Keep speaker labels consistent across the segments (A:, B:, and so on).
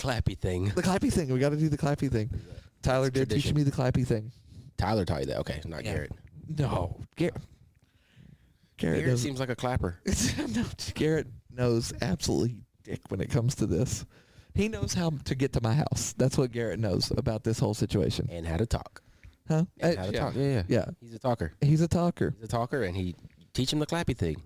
A: clappy thing.
B: The clappy thing. We got to do the clappy thing. Tyler did teach me the clappy thing.
A: Tyler taught you that? Okay, not Garrett.
B: No, Garrett
A: seems like a clapper.
B: No, Garrett knows absolutely dick when it comes to this. He knows how to get to my house. That's what Garrett knows about this whole situation.
A: And how to talk.
B: Huh?
A: And how to talk. Yeah. He's a talker.
B: He's a talker.
A: And he teach him the clappy thing.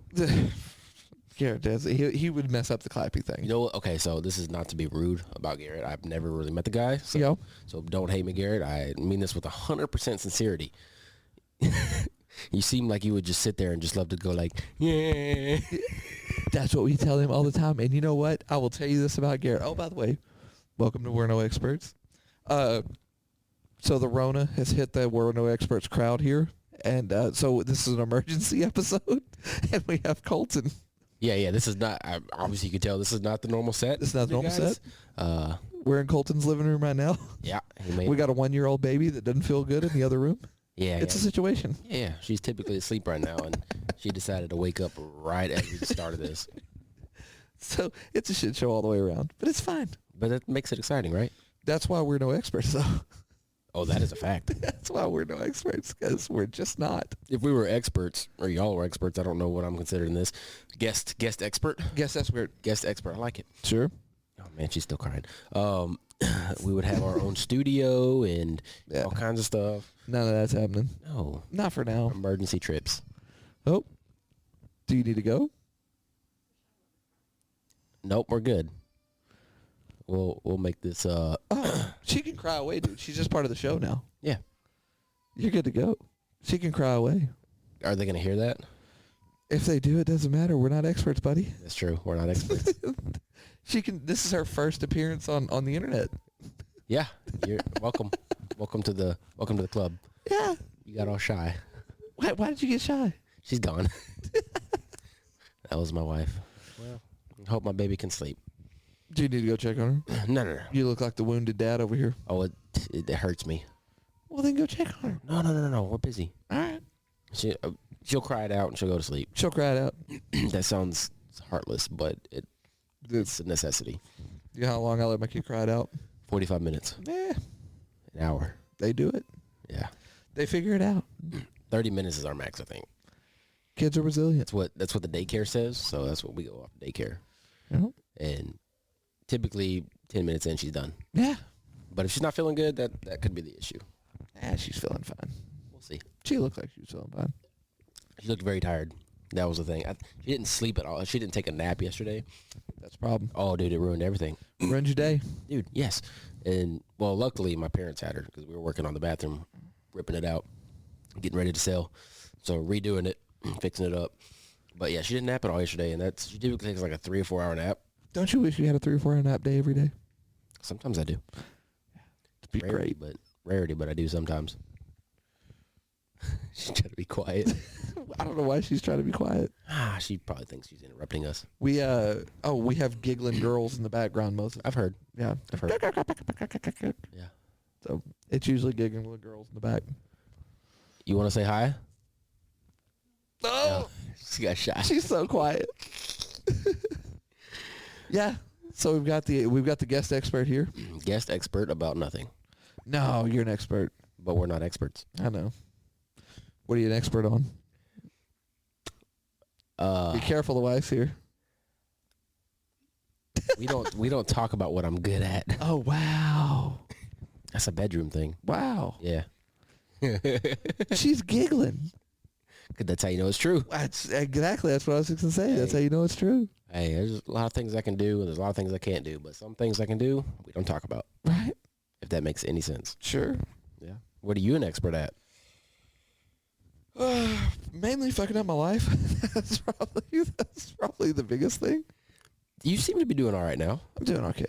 B: Garrett does. He would mess up the clappy thing.
A: You know what? Okay, so this is not to be rude about Garrett. I've never really met the guy. So don't hate me, Garrett. I mean this with 100% sincerity. You seem like you would just sit there and just love to go like, yeah.
B: That's what we tell him all the time. And you know what? I will tell you this about Garrett. Oh, by the way, welcome to We're No Experts. So the Rona has hit the We're No Experts crowd here. And so this is an emergency episode. And we have Colton.
A: Yeah, this is not, obviously you can tell this is not the normal set.
B: This is not the normal set. We're in Colton's living room right now.
A: Yeah.
B: We got a 1-year-old baby that doesn't feel good in the other room.
A: Yeah.
B: It's a situation.
A: Yeah, she's typically asleep right now, and she decided to wake up right as we started this.
B: So it's a shit show all the way around, but it's fine.
A: But that makes it exciting, right?
B: That's why we're no experts, though.
A: Oh, that is a fact.
B: That's why we're no experts, because we're just not.
A: If we were experts, or y'all were experts, I don't know what I'm considering this. Guest expert?
B: Guest expert.
A: Guest expert, I like it.
B: Sure.
A: Oh, man, she's still crying. We would have our own studio and all kinds of stuff.
B: None of that's happening.
A: No.
B: Not for now.
A: Emergency trips.
B: Oh. Do you need to go?
A: Nope, we're good. We'll make this
B: she can cry away, dude. She's just part of the show now.
A: Yeah.
B: You're good to go. She can cry away.
A: Are they going to hear that?
B: If they do, it doesn't matter. We're not experts, buddy.
A: That's true. We're not experts.
B: This is her first appearance on the internet.
A: Yeah. You're welcome. Welcome to the club.
B: Yeah.
A: You got all shy.
B: Why did you get shy?
A: She's gone. That was my wife. Well, I hope my baby can sleep.
B: Do you need to go check on her?
A: No.
B: You look like the wounded dad over here.
A: Oh, it hurts me.
B: Well, then go check on her.
A: No. We're busy.
B: All right.
A: She'll cry it out and she'll go to sleep.
B: She'll cry it out.
A: That sounds heartless, but it's a necessity.
B: You know how long I let my kid cry it out?
A: 45 minutes.
B: An
A: hour.
B: They do it.
A: Yeah.
B: They figure it out.
A: 30 minutes is our max, I think.
B: Kids are resilient.
A: That's what the daycare says, so that's what we go off daycare.
B: Yeah.
A: And typically 10 minutes in, she's done.
B: Yeah.
A: But if she's not feeling good, that could be the issue.
B: She's feeling fine.
A: We'll see.
B: She looked like she was feeling fine.
A: She looked very tired. That was the thing. She didn't sleep at all. She didn't take a nap yesterday.
B: That's a problem.
A: Oh, dude, it ruined everything.
B: Ruined your day.
A: Dude, yes. And, well, luckily my parents had her because we were working on the bathroom, ripping it out, getting ready to sell. So redoing it, fixing it up. But, yeah, she didn't nap at all yesterday, and she typically takes like a 3 or 4 hour nap.
B: Don't you wish you had a 3 or 4 hour nap day every day?
A: Sometimes I do.
B: It'd be great.
A: Rarity, but I do sometimes. She's trying to be quiet.
B: I don't know why she's trying to be quiet.
A: She probably thinks she's interrupting us.
B: We have giggling girls in the background most of the
A: I've heard.
B: Yeah.
A: I've heard. Yeah.
B: So it's usually giggling little girls in the back.
A: You want to say hi?
B: Oh!
A: No, she got shy.
B: She's so quiet. Yeah. So we've got the guest expert here.
A: Guest expert about nothing.
B: No, you're an expert.
A: But we're not experts.
B: I know. What are you an expert on? Be careful, the wife's here.
A: We don't talk about what I'm good at.
B: Oh, wow.
A: That's a bedroom thing.
B: Wow.
A: Yeah.
B: She's giggling.
A: That's how you know it's true.
B: That's what I was going to say. That's how you know it's true.
A: Hey, there's a lot of things I can do, and there's a lot of things I can't do. But some things I can do, we don't talk about.
B: Right.
A: If that makes any sense.
B: Sure.
A: Yeah. What are you an expert at?
B: Mainly fucking up my life. That's probably the biggest thing.
A: You seem to be doing all right now.
B: I'm doing okay.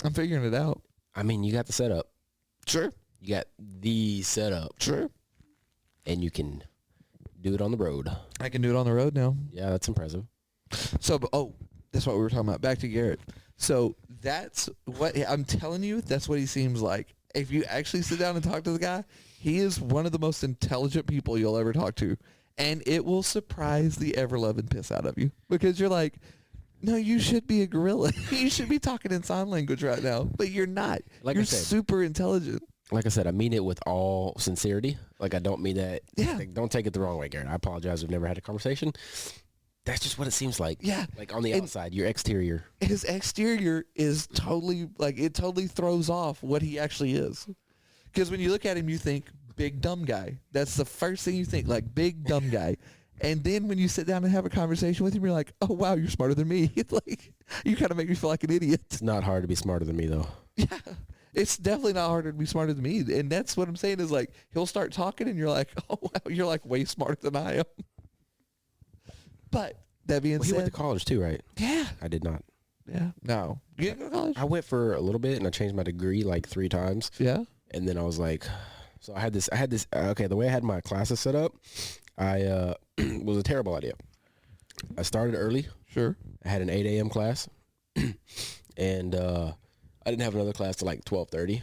B: I'm figuring it out.
A: I mean, you got the setup.
B: Sure.
A: You got the setup.
B: Sure.
A: And you can do it on the road.
B: I can do it on the road now.
A: Yeah, that's impressive.
B: So, that's what we were talking about. Back to Garrett. So that's what I'm telling you. That's what he seems like. If you actually sit down and talk to the guy, he is one of the most intelligent people you'll ever talk to. And it will surprise the ever-loving piss out of you. Because you're like, No, you should be a gorilla. You should be talking in sign language right now, but you're not.
A: Like
B: you're
A: I said,
B: super intelligent.
A: Like I said, I mean it with all sincerity. Like, I don't mean that.
B: Yeah.
A: Like, don't take it the wrong way, Garrett. I apologize. We've never had a conversation. That's just what it seems like.
B: Yeah.
A: Like, on the outside, your exterior.
B: His exterior is totally, like, it totally throws off what he actually is. Because when you look at him, you think, big dumb guy. That's the first thing you think, like, big dumb guy. And then when you sit down and have a conversation with him, you're like, oh, wow, you're smarter than me. Like, you kind of make me feel like an idiot.
A: It's not hard to be smarter than me, though.
B: Yeah. It's definitely not harder to be smarter than me. And that's what I'm saying is, like, he'll start talking and you're like, oh, wow, you're like way smarter than I am. But that being
A: Well, he
B: said.
A: went to college too, right?
B: Yeah.
A: I did not.
B: Yeah. No. You didn't go to college?
A: I went for a little bit and I changed my degree like 3 times.
B: Yeah.
A: And then I was like, so I had this, okay, the way I had my classes set up, was a terrible idea. I started early.
B: Sure.
A: I had an 8 a.m. class. And I didn't have another class till like 12:30.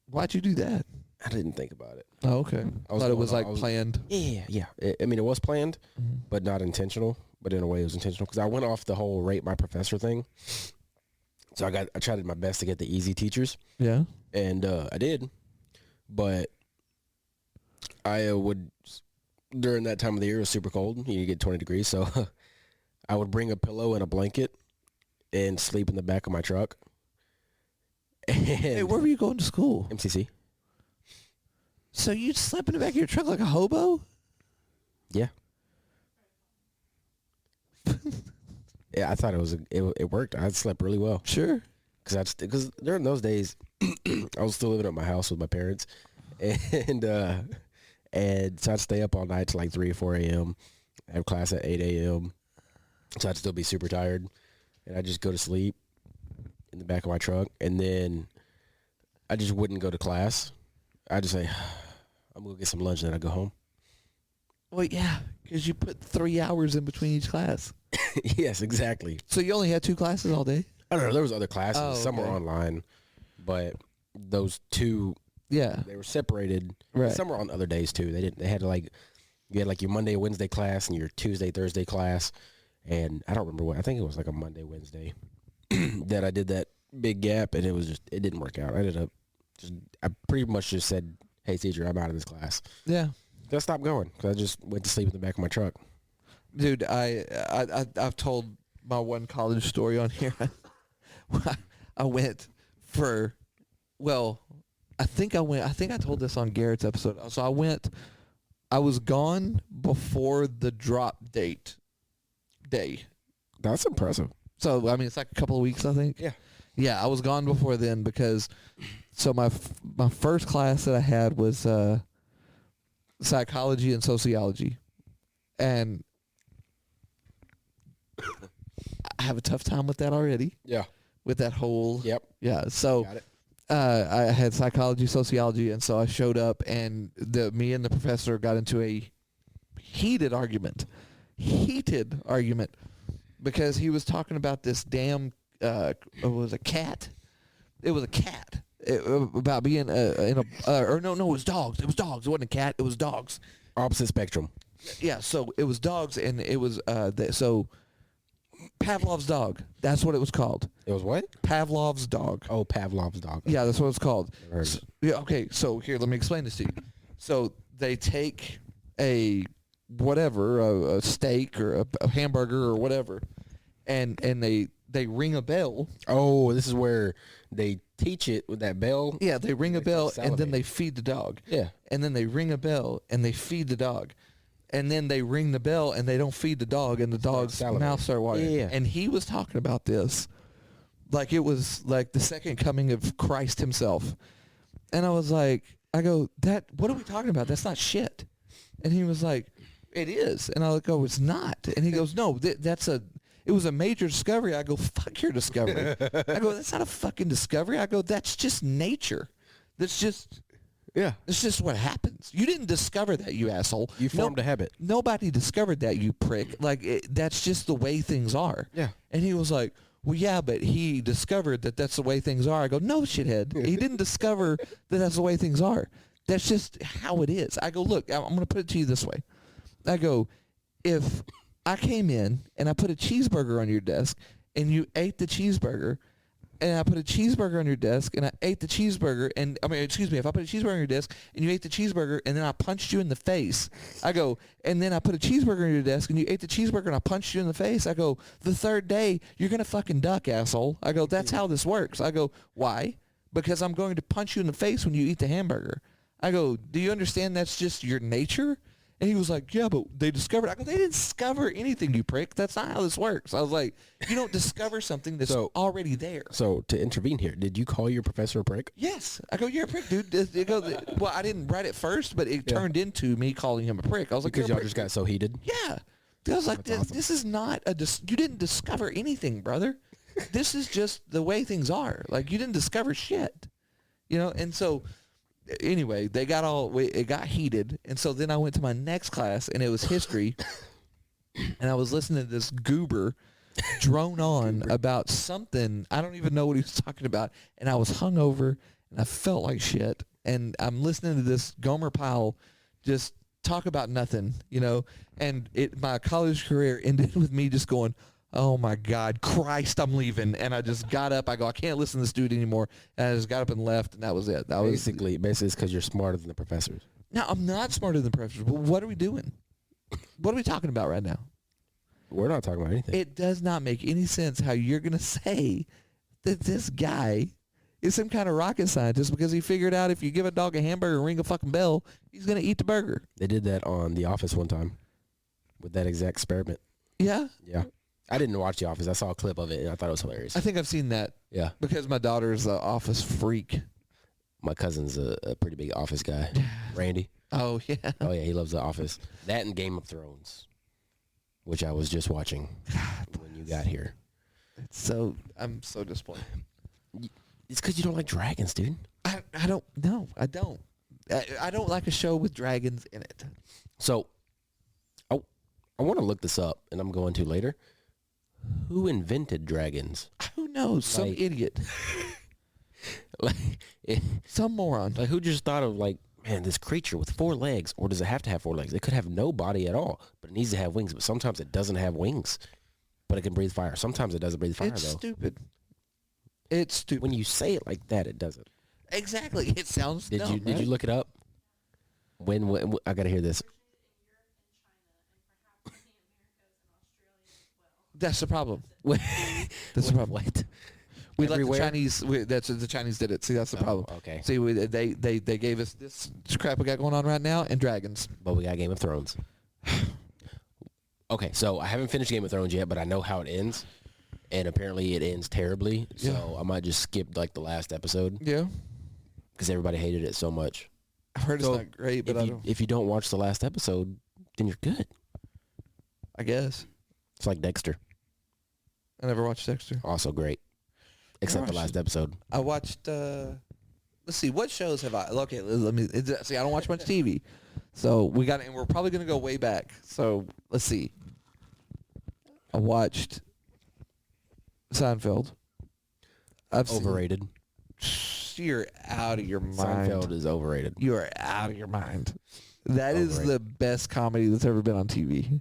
B: Why'd you do that?
A: I didn't think about it.
B: Oh, okay. I thought it was like planned.
A: Yeah. I mean, it was planned, but not intentional. But in a way, it was intentional because I went off the whole rate my professor thing. So I tried my best to get the easy teachers.
B: Yeah.
A: And I did, but I would, during that time of the year, it was super cold. You get 20 degrees, so I would bring a pillow and a blanket and sleep in the back of my truck. And
B: Hey, where were you going to school?
A: MCC.
B: So you slept in the back of your truck like a hobo?
A: Yeah. Yeah, I thought it worked. I slept really well.
B: Sure.
A: Because during those days, I was still living at my house with my parents, and so I'd stay up all night till like 3 or 4 a.m. I have class at 8 a.m. So I'd still be super tired, and I'd just go to sleep in the back of my truck, and then I just wouldn't go to class. I'd just say, I'm going to get some lunch, and then I'd go home.
B: Well, yeah, because you put 3 hours in between each class.
A: Yes, exactly.
B: So you only had 2 classes all day?
A: I don't know. There was other classes.
B: Oh,
A: Some were
B: okay.
A: online, but those 2,
B: Yeah.
A: they were separated.
B: Right.
A: Some were on other days too. They had you had like your Monday, Wednesday class and your Tuesday, Thursday class. And I don't remember what, I think it was like a Monday, Wednesday that I did that big gap, and it didn't work out. I pretty much just said, hey, teacher, I'm out of this class.
B: Yeah.
A: I stopped going because I just went to sleep in the back of my truck.
B: Dude, I've told my one college story on here. I went for, well, I think I told this on Garrett's episode. So I was gone before the drop date day.
A: That's impressive.
B: So, I mean, it's like a couple of weeks, I think.
A: Yeah.
B: Yeah, I was gone before then because, so my first class that I had was psychology and sociology. And I have a tough time with that already.
A: Yeah.
B: With that whole.
A: Yep.
B: Yeah. So
A: Got it.
B: I had psychology, sociology, and so I showed up, and me and the professor got into a heated argument, because he was talking about this damn. It was a cat. It was a cat. About being in a no, it was dogs. It was dogs. It wasn't a cat. It was dogs.
A: Opposite spectrum.
B: Yeah, so it was dogs, and it was so Pavlov's dog. That's what it was called.
A: It was what?
B: Pavlov's dog.
A: Oh, Pavlov's dog.
B: Yeah, that's what it's called.
A: Never heard of it.
B: Yeah, okay, so here, let me explain this to you. So they take a steak or a hamburger or whatever, and they ring a bell.
A: Oh, this is where they teach it with that bell.
B: Yeah, they ring a bell, and then
A: salivate.
B: they feed the dog.
A: Yeah.
B: And then they ring a bell, and they feed the dog. And then they ring the bell, and they don't feed the dog, and the dog's
A: salivating.
B: mouth starts watering.
A: Yeah.
B: And he was talking about this like it was like the second coming of Christ himself. And I was like, what are we talking about? That's not shit. And he was like, it is. And I go, it's not. And he goes, no, it was a major discovery. I go, fuck your discovery. I go, that's not a fucking discovery. I go, that's just nature. That's just what happens. You didn't discover that, you asshole.
A: You formed a habit.
B: Nobody discovered that, you prick. Like, that's just the way things are.
A: Yeah.
B: And he was like, well, yeah, but he discovered that that's the way things are. I go, no, shithead. He didn't discover that that's the way things are. That's just how it is. I go, look, I'm going to put it to you this way. I go, if I came in and I put a cheeseburger on your desk and you ate the cheeseburger. And I put a cheeseburger on your desk and I ate the cheeseburger. And I mean, excuse me, if I put a cheeseburger on your desk and you ate the cheeseburger and then I punched you in the face, I go, and then I put a cheeseburger on your desk and you ate the cheeseburger and I punched you in the face. I go, the third day, you're going to fucking duck, asshole. I go, that's how this works. I go, why? Because I'm going to punch you in the face when you eat the hamburger. I go, do you understand that's just your nature? And he was like, yeah, but they discovered. I go, they didn't discover anything, you prick. That's not how this works. I was like, you don't discover something that's already there.
A: So to intervene here, did you call your professor a prick?
B: Yes. I go, you're a prick, dude. It goes, well, I didn't write it first, but it turned into me calling him a prick. I was like,
A: because y'all just got so heated?
B: Yeah. I was like, this is not you didn't discover anything, brother. This is just the way things are. Like, you didn't discover shit. You know, and so... Anyway, it got heated, and so then I went to my next class, and it was history, and I was listening to this goober drone on about something. I don't even know what he was talking about, and I was hungover, and I felt like shit, and I'm listening to this Gomer Pyle just talk about nothing, you know, and my college career ended with me just going, oh my God, Christ, I'm leaving. And I just got up. I go, I can't listen to this dude anymore. And I just got up and left, and that was it.
A: Basically, it's because you're smarter than the professors.
B: No, I'm not smarter than the professors. But what are we doing? What are we talking about right now?
A: We're not talking about anything.
B: It does not make any sense how you're going to say that this guy is some kind of rocket scientist because he figured out if you give a dog a hamburger and ring a fucking bell, he's going to eat the burger.
A: They did that on The Office one time with that exact experiment.
B: Yeah?
A: Yeah. I didn't watch The Office. I saw a clip of it, and I thought it was hilarious.
B: I think I've seen that.
A: Yeah.
B: Because my daughter's an Office freak.
A: My cousin's a pretty big Office guy. Randy.
B: Oh, yeah.
A: Oh, yeah, he loves The Office. That and Game of Thrones, which I was just watching when you got here.
B: I'm so disappointed.
A: It's because you don't like dragons, dude.
B: I don't. No, I don't. I don't like a show with dragons in it.
A: So, I want to look this up, and I'm going to later. Who invented dragons?
B: Who knows? Some idiot. Some moron.
A: Like, who just thought of, like, man, this creature with 4 legs, or does it have to have 4 legs? It could have no body at all, but it needs to have wings. But sometimes it doesn't have wings, but it can breathe fire. Sometimes it doesn't breathe fire,
B: It's
A: though.
B: stupid. It's stupid.
A: When you say it like that, it doesn't.
B: Exactly. It sounds dumb,
A: Did you look it up? When I got to hear this.
B: That's the problem. That's the problem.
A: What?
B: We let the
A: Everywhere?
B: Chinese. The Chinese did it. See, that's the problem.
A: Okay.
B: See, they gave us this crap we got going on right now, and dragons.
A: But we got Game of Thrones. Okay, so I haven't finished Game of Thrones yet, but I know how it ends, and apparently it ends terribly. So
B: Yeah.
A: I might just skip like the last episode
B: Yeah,
A: because everybody hated it so much.
B: I've heard
A: So
B: it's not great, but
A: if you don't watch the last episode, then you're good.
B: I guess
A: It's like Dexter,
B: I never watched Dexter.
A: also great, except the
B: watched
A: last episode.
B: I watched. Let's see, what shows have I? Okay, let me see. I don't watch much TV, so and we're probably gonna go way back. So let's see. I watched Seinfeld.
A: Overrated.
B: You're out of your mind.
A: Seinfeld is overrated.
B: You are out of your mind. That is
A: Overrated.
B: the best comedy that's ever been on TV.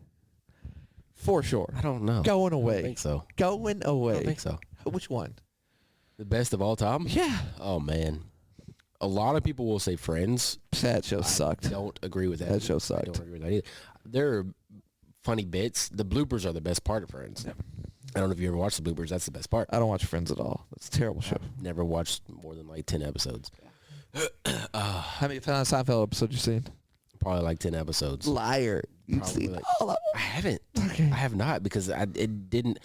B: For sure.
A: I don't know.
B: Going
A: I
B: away.
A: don't think so.
B: Going away.
A: I don't think so.
B: Which one?
A: The best of all time?
B: Yeah.
A: Oh, man. A lot of people will say Friends.
B: That show sucked.
A: I don't agree with that.
B: That show
A: I
B: sucked.
A: don't agree with that either. There are funny bits. The bloopers are the best part of Friends.
B: Yeah.
A: I don't know if you ever watched the bloopers. That's the best part.
B: I don't watch Friends at all. It's a terrible show.
A: Never watched more than like 10 episodes.
B: How many Seinfeld episodes you seen?
A: Probably like 10 episodes.
B: Liar. You've
A: Probably
B: seen
A: like-
B: all of
A: I haven't.
B: Okay.
A: I have not because it didn't.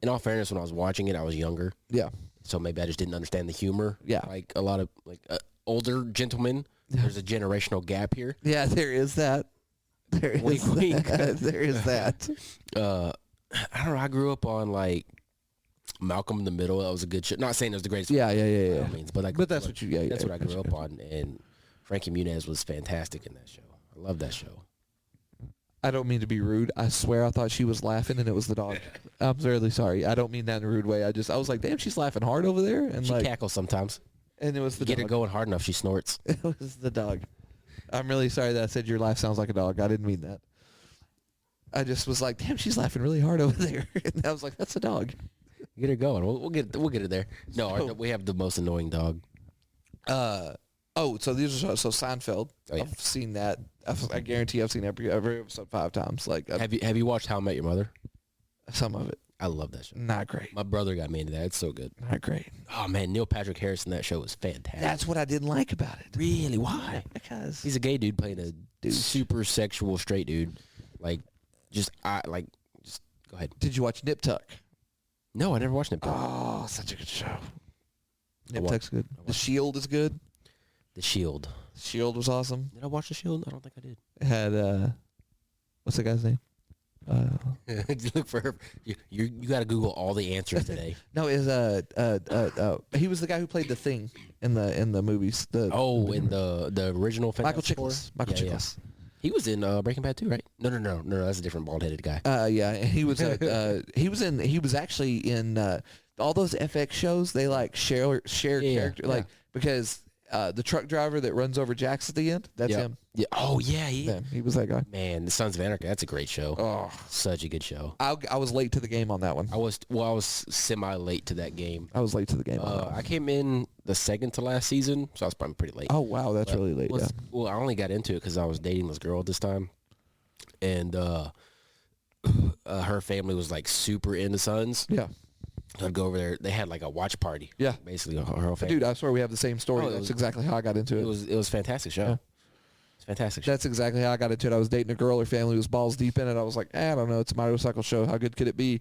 A: In all fairness, when I was watching it, I was younger.
B: them. Yeah.
A: So maybe I just didn't understand the humor.
B: Yeah.
A: Like a lot of older gentlemen.
B: Yeah.
A: There's a generational gap here.
B: Yeah, there is that. There is
A: Wink, wink.
B: that. There is that.
A: I don't know. I grew up on like Malcolm in the Middle. That was a good show. Not saying it was the greatest.
B: Yeah,
A: by
B: yeah.
A: all means, but like,
B: But that's what you. Yeah,
A: that's
B: yeah,
A: what I grew up on, and Frankie Muniz was fantastic in that show. I love that show.
B: I don't mean to be rude. I swear I thought she was laughing and it was the dog. I'm really sorry. I don't mean that in a rude way. I was like, damn, she's laughing hard over there, and
A: She
B: like,
A: cackles sometimes.
B: and it was the
A: Get her
B: dog.
A: going hard enough, she snorts.
B: It was the dog. I'm really sorry that I said your laugh sounds like a dog. I didn't mean that. I just was like, damn, she's laughing really hard over there. And I was like, that's a dog.
A: Get her going. We'll get it there. No, we have the most annoying dog.
B: So these are Seinfeld.
A: Oh, yeah.
B: I've seen that. I guarantee I've seen every episode 5 times. Like,
A: Have you watched How I Met Your Mother?
B: some of it.
A: I love that show.
B: Not great.
A: My brother got me into that. It's so good.
B: Not great.
A: Oh man, Neil Patrick Harris in that show was fantastic.
B: That's what I didn't like about it.
A: Really? Why?
B: Because
A: He's a gay dude playing a super sexual straight dude. Just go ahead.
B: did you watch Nip Tuck?
A: No, I never watched it.
B: Oh, such a good show. Nip
A: wa-
B: Tuck's good. The Shield is good.
A: The Shield.
B: Shield was awesome.
A: Did I watch The Shield? I don't think I did.
B: It had what's the guy's name?
A: Look for her. You got to Google all the answers today.
B: No, is he was the guy who played the Thing in the movies.
A: In the original
B: Michael
A: Fantastic Four?
B: Chiklis. Michael
A: Yeah, yeah.
B: Chiklis.
A: He was in Breaking Bad too, right? No, that's a different bald-headed guy.
B: Yeah, and he was he was actually in all those FX shows. They like share character because the truck driver that runs over Jax at the end, that's him.
A: Yeah. Oh yeah,
B: He was that guy.
A: Man, The Sons of Anarchy. That's a great show.
B: Oh,
A: Such a good show.
B: I was late to the game on that one.
A: I was semi late to that game.
B: I was late to the game on that one.
A: I came in the second to last season, so I was probably pretty late.
B: Oh wow, that's really late. Yeah.
A: Well, I only got into it because I was dating this girl at this time, and her family was like super into Sons.
B: Yeah.
A: So I'd go over there. They had like a watch party.
B: Yeah.
A: Basically, her whole family.
B: Dude, I swear we have the same story. That's exactly how I got into it.
A: It was a fantastic show.
B: Yeah.
A: It's a fantastic show.
B: That's exactly how I got into it. I was dating a girl. Her family was balls deep in it. I was like, I don't know. It's a motorcycle show. How good could it be?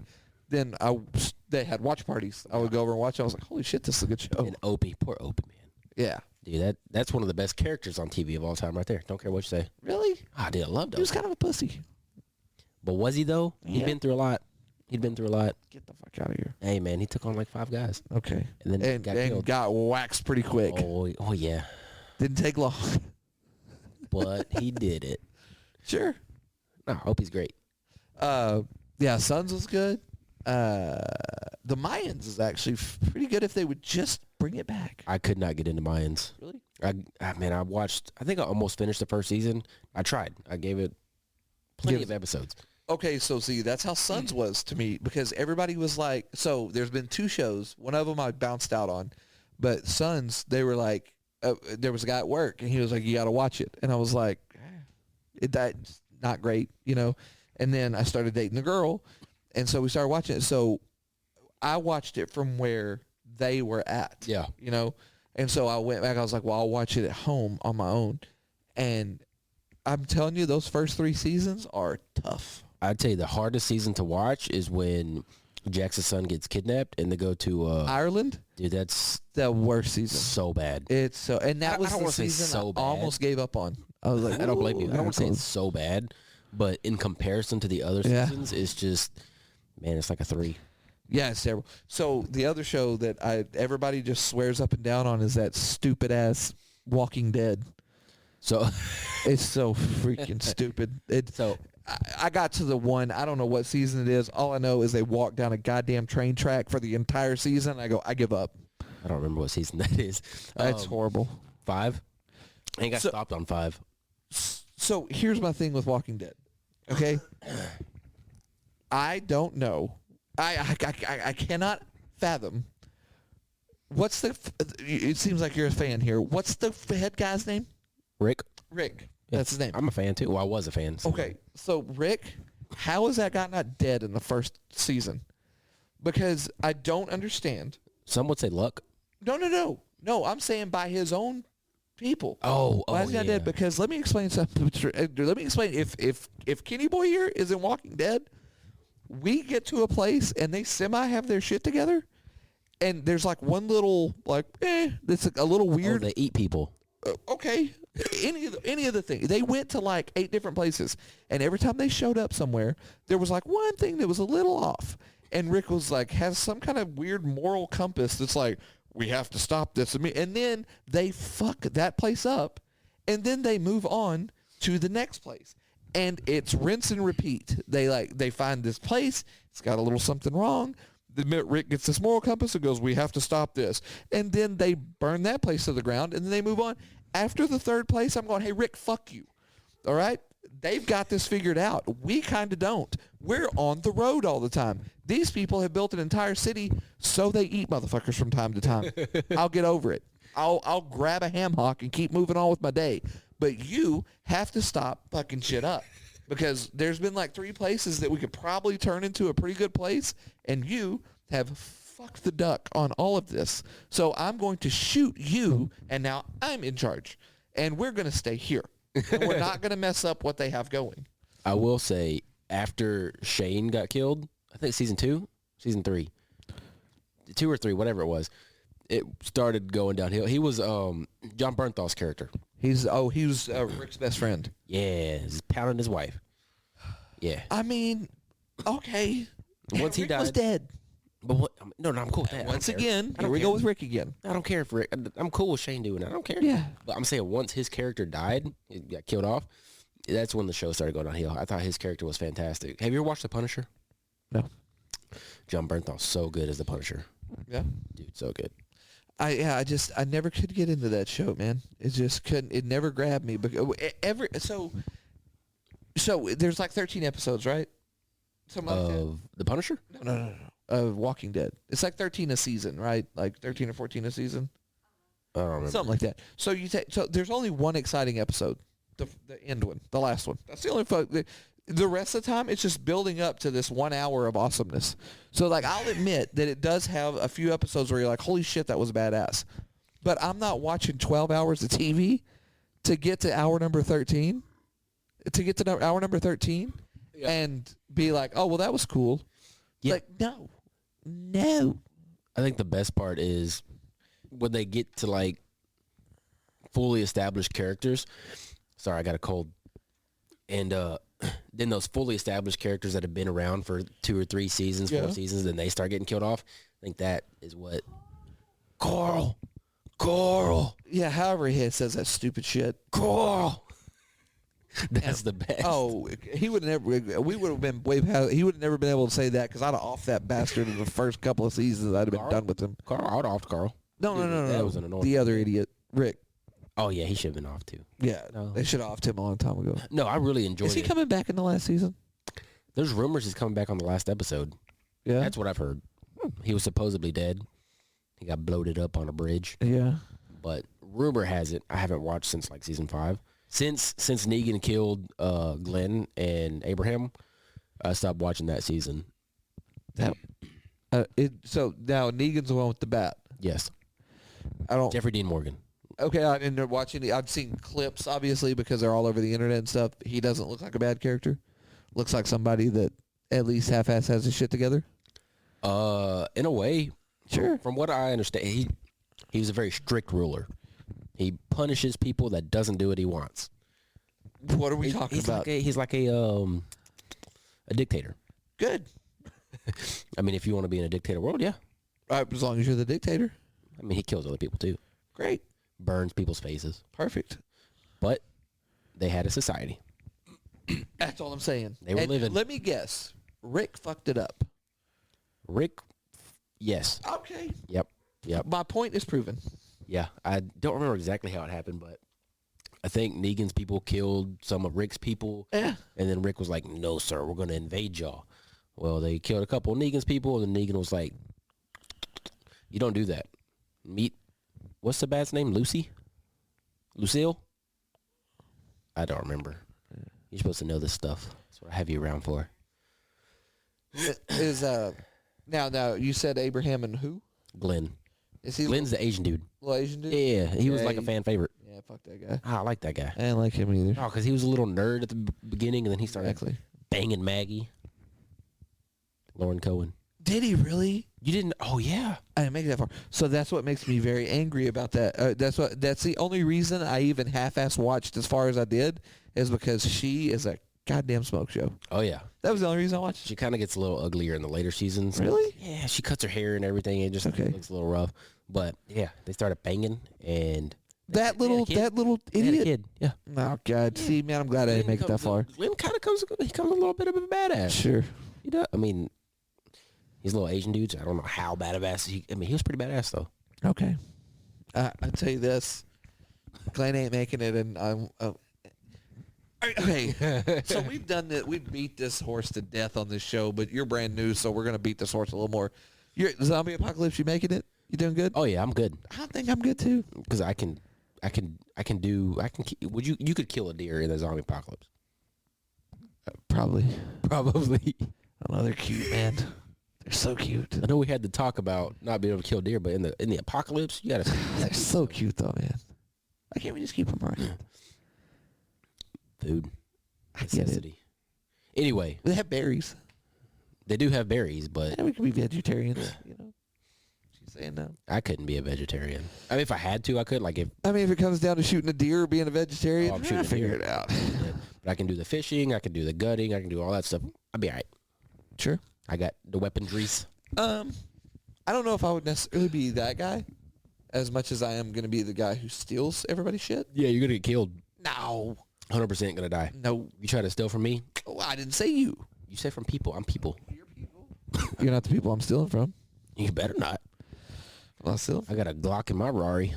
B: Then they had watch parties. I would go over and watch it. I was like, holy shit, this is a good show.
A: And Opie, poor Opie, man.
B: Yeah.
A: Dude, that's one of the best characters on TV of all time right there. Don't care what you say.
B: Really?
A: Dude, I loved Opie.
B: He was kind of a pussy.
A: But was he, though?
B: Yeah.
A: He'd been through a lot. Get
B: the fuck out of here.
A: Hey, man, he took on like 5 guys.
B: Okay.
A: And then got killed.
B: Got waxed pretty quick.
A: Oh, yeah.
B: Didn't take long.
A: But he did it.
B: Sure.
A: No, Opie's great.
B: Yeah, Sons was good. The Mayans is actually pretty good if they would just bring it back.
A: I could not get into Mayans.
B: Really?
A: I watched, I think I almost finished the first season. I tried. I gave it plenty of episodes.
B: Okay, so see, that's how Sons was to me because everybody was like, so there's been 2 shows. One of them I bounced out on, but Sons, they were like, there was a guy at work and he was like, you got to watch it. And I was like, that's not great, you know? And then I started dating a girl and so we started watching it. So I watched it from where they were at,
A: Yeah.
B: you know? And so I went back, I was like, well, I'll watch it at home on my own. And I'm telling you, those first 3 seasons are tough.
A: I'd tell you the hardest season to watch is when Jax's son gets kidnapped and they go to
B: Ireland?
A: Dude, that's
B: The worst season.
A: so bad.
B: It's so, and that
A: I
B: was
A: don't
B: the
A: wanna say
B: season
A: so
B: I
A: bad.
B: almost gave up on. I was like,
A: I don't blame you. I don't want to say
B: close.
A: it's so bad, but in comparison to the other
B: Yeah.
A: seasons, it's just, man, it's like a 3.
B: Yeah, it's terrible. So the other show that everybody just swears up and down on is that stupid ass Walking Dead.
A: So,
B: It's so freaking stupid. I got to the one, I don't know what season it is. All I know is they walk down a goddamn train track for the entire season. I go, I give up.
A: I don't remember what season that is.
B: That's horrible.
A: 5? I think I stopped on 5.
B: So here's my thing with Walking Dead. Okay? I don't know. I cannot fathom. What's the... It seems like you're a fan here. What's the head guy's name?
A: Rick?
B: Rick.
A: Yeah,
B: That's his name.
A: I'm a fan too. Well, I was a fan. So.
B: Okay, so Rick, how is that guy not dead in the first season? Because I don't understand.
A: Some would say luck.
B: No, I'm saying by his own people.
A: Why
B: is he not dead? Because let me explain something. Let me explain. If Kenny Boy here is in Walking Dead, we get to a place and they semi have their shit together, and there's like one little that's a little weird.
A: They eat people.
B: Okay, any of the things. They went to like 8 different places, and every time they showed up somewhere, there was like one thing that was a little off. And Rick was like, has some kind of weird moral compass that's like, we have to stop this. And then they fuck that place up, and then they move on to the next place. And it's rinse and repeat. They find this place. It's got a little something wrong. Rick gets this moral compass and goes, we have to stop this. And then they burn that place to the ground, and then they move on. After the 3rd place, I'm going, hey, Rick, fuck you. All right? they've got this figured out. We kind of don't. We're on the road all the time. These people have built an entire city so they eat motherfuckers from time to time. I'll get over it. I'll grab a ham hock and keep moving on with my day. But you have to stop fucking shit up, because there's been like 3 places that we could probably turn into a pretty good place, and you have fucked the duck on all of this. So I'm going to shoot you, and now I'm in charge. And we're going to stay here. And we're not going to mess up what they have going.
A: I will say, after Shane got killed, I think season 3, 2 or 3, whatever it was, it started going downhill. He was John Bernthal's character.
B: He was Rick's best friend.
A: Yeah, he's pounding his wife. Yeah.
B: I mean, okay.
A: Once he
B: Rick
A: died,
B: was dead.
A: But what? No, I'm cool with that.
B: Once again, here we
A: care.
B: go with Rick again.
A: I don't care if Rick. I'm cool with Shane doing that. I don't care.
B: Yeah.
A: But I'm saying once his character died, he got killed off. That's when the show started going downhill. I thought his character was fantastic. Have you ever watched The Punisher?
B: No.
A: John Bernthal's so good as the Punisher.
B: Yeah.
A: Dude, so good.
B: I never could get into that show, man. It just couldn't. It never grabbed me. So there's like 13 episodes, right? Something like that.
A: Of The Punisher?
B: No. Of Walking Dead. It's like 13 a season, right? Like 13 or 14 a season.
A: I don't remember.
B: Something like that. So there's only one exciting episode, the end one, the last one. That's the only the rest of the time it's just building up to this 1 hour of awesomeness. So like I'll admit that it does have a few episodes where you're like, holy shit, that was badass. But I'm not watching 12 hours of TV to get to hour number 13. To get to hour number 13 and be like, oh well, that was cool.
A: Yeah.
B: Like no.
A: I think the best part is when they get to like fully established characters. Sorry, I got a cold. And then those fully established characters that have been around for 2 or 3 seasons, 4 seasons, then they start getting killed off. I think that is what Carl.
B: Yeah, however he says that stupid shit.
A: Carl. That's the best.
B: Oh, he would never. We would have been way past. He would have never been able to say that because I'd have offed that bastard in the first couple of seasons. I'd have been done with him.
A: Carl, I would have offed Carl.
B: No.
A: That was an annoying.
B: The other idiot, Rick.
A: Oh yeah, he should have been off too.
B: Yeah,
A: No.
B: they should have offed him a long time ago.
A: No, I really enjoyed it.
B: Is he coming back in the last season?
A: There's rumors he's coming back on the last episode.
B: Yeah,
A: That's what I've heard. He was supposedly dead. He got bloated up on a bridge.
B: yeah.
A: But rumor has it, I haven't watched since like season 5. Since Negan killed Glen and Abraham, I stopped watching that season.
B: That. So now Negan's the one with the bat.
A: Yes.
B: I don't.
A: Jeffrey Dean Morgan.
B: Okay, I ended up watching. I've seen clips, obviously, because they're all over the internet and stuff. He doesn't look like a bad character. Looks like somebody that at least half-ass has his shit together.
A: In a way,
B: Sure.
A: From what I understand, he was a very strict ruler. He punishes people that doesn't do what he wants.
B: What are we talking about?
A: He's like a dictator.
B: Good.
A: I mean, if you want to be in a dictator world, yeah.
B: As long as you're the dictator.
A: I mean, he kills other people too.
B: Great.
A: Burns people's faces.
B: Perfect.
A: But they had a society.
B: That's all I'm saying.
A: They were living.
B: Let me guess. Rick fucked it up.
A: Rick, yes.
B: Okay.
A: Yep.
B: My point is proven.
A: Yeah, I don't remember exactly how it happened, but I think Negan's people killed some of Rick's people.
B: Yeah.
A: And then Rick was like, no, sir, we're going to invade y'all. Well, they killed a couple of Negan's people, and then Negan was like, you don't do that. What's the bad's name? Lucille? I don't remember. You're supposed to know this stuff. That's what I have you around for.
B: Now you said Abraham and who?
A: Glenn.
B: Is he
A: Glenn's the Asian dude.
B: little Asian dude?
A: Yeah, he was like a fan favorite.
B: Yeah, fuck that guy.
A: I like that guy.
B: I didn't like him either.
A: Oh, because he was a little nerd at the beginning, and then he started banging Maggie. Lauren Cohen.
B: Did he really?
A: You didn't? Oh, yeah.
B: I didn't make it that far. So that's what makes me very angry about that. That's the only reason I even half-ass watched as far as I did is because she is a goddamn smoke show.
A: Oh, yeah.
B: That was the only reason I watched.
A: She kind of gets a little uglier in the later seasons.
B: Really?
A: Yeah, she cuts her hair and everything. It just looks a little rough. But, yeah, they started banging, and...
B: That little idiot?
A: Kid. Yeah.
B: Oh, God. Yeah. See, man, I'm glad I didn't make it that far.
A: Glenn kind of comes a little bit of a badass.
B: Sure.
A: He does. I mean, he's a little Asian dude, so I don't know how badass he was pretty badass, though.
B: Okay. I'll tell you this. Glenn ain't making it, and Okay, so we've done that. We've beat this horse to death on this show, but you're brand new, so we're gonna beat this horse a little more. You're zombie apocalypse. You making it? You doing good?
A: Oh yeah, I'm good.
B: I think I'm good too.
A: Because would you could kill a deer in a zombie apocalypse?
B: Probably.
A: Probably.
B: I know they're cute, man. They're so cute.
A: I know we had to talk about not being able to kill deer, but in the apocalypse, you gotta.
B: They're so cute though, man. Why can't we just keep them around?
A: Food.
B: I get it.
A: Necessity. Anyway,
B: They have berries.
A: they do have berries, but
B: Yeah, we could be vegetarians. You know. She's saying no.
A: I couldn't be a vegetarian. I mean, if I had to, I could. Like if
B: If it comes down to shooting a deer or being a vegetarian,
A: I'm shooting a
B: figure
A: deer.
B: it out.
A: yeah. But I can do the fishing, I can do the gutting, I can do all that stuff. I'll be all right.
B: Sure.
A: I got the weaponries.
B: I don't know if I would necessarily be that guy, as much as I am going to be the guy who steals everybody's shit.
A: Yeah, you're gonna get killed.
B: No.
A: 100% gonna die.
B: No.
A: You try to steal from me?
B: Oh, I didn't say you.
A: You say from people. I'm people.
B: You're not the people I'm stealing from.
A: You better not.
B: Well, still.
A: I got a Glock in my Rari.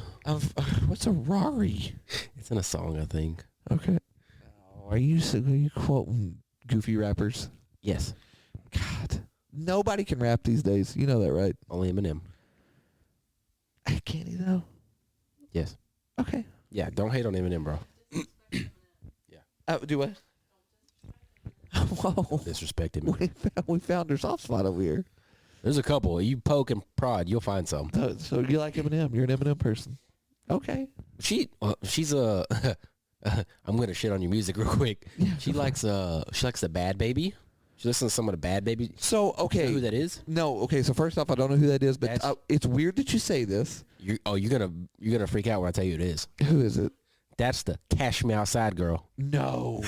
B: What's a Rari?
A: It's in a song, I think.
B: Okay. Are you quoting goofy rappers?
A: Yes.
B: God. Nobody can rap these days. You know that, right?
A: Only Eminem.
B: Can't he, though?
A: Yes.
B: Okay.
A: Yeah, don't hate on Eminem, bro.
B: Do what? Whoa.
A: Disrespect him.
B: We found our soft spot over here.
A: There's a couple. You poke and prod, you'll find some.
B: So you like Eminem. You're an Eminem person. Okay.
A: She's a I'm gonna shit on your music real quick.
B: Yeah,
A: She likes the Bad Baby. She listens to some of the Bad Baby.
B: So, okay.
A: You know who that is?
B: No, okay, so first off, I don't know who that is, but it's weird that you say this.
A: You're gonna freak out when I tell you who it is.
B: Who is it?
A: That's the Cash Me Outside girl.
B: No.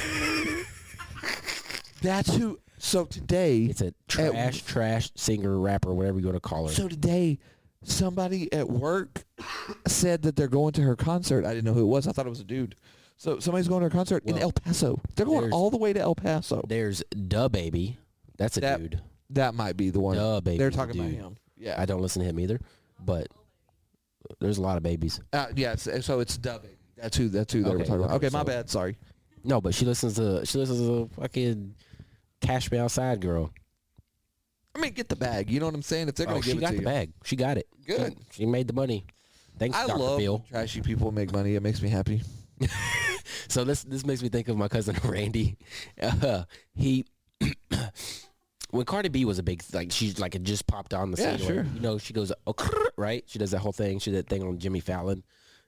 B: That's who. So today.
A: It's a trash singer, rapper, whatever you want to call her.
B: So today, somebody at work said that they're going to her concert. I didn't know who it was. I thought it was a dude. So somebody's going to her concert in El Paso. They're going all the way to El Paso.
A: There's Da Baby. That's a dude.
B: That might be the one.
A: Da Baby.
B: They're talking about him.
A: Yeah. I don't listen to him either, but there's a lot of babies.
B: Yeah, so it's Da Baby. That's who they were talking about. Okay, my bad. Sorry.
A: No, but she listens to fucking Cash Me Outside girl.
B: I mean, get the bag. You know what I'm saying? If they're going to give it to you.
A: She got the bag. She got it.
B: Good.
A: She made the money. Thanks,
B: I
A: Dr.
B: love
A: Phil.
B: when trashy people make money. It makes me happy.
A: So this makes me think of my cousin Randy. He when Cardi B was a big she's like it just popped on the scene.
B: Sure.
A: You know, she goes right. She does that whole thing. She did that thing on Jimmy Fallon.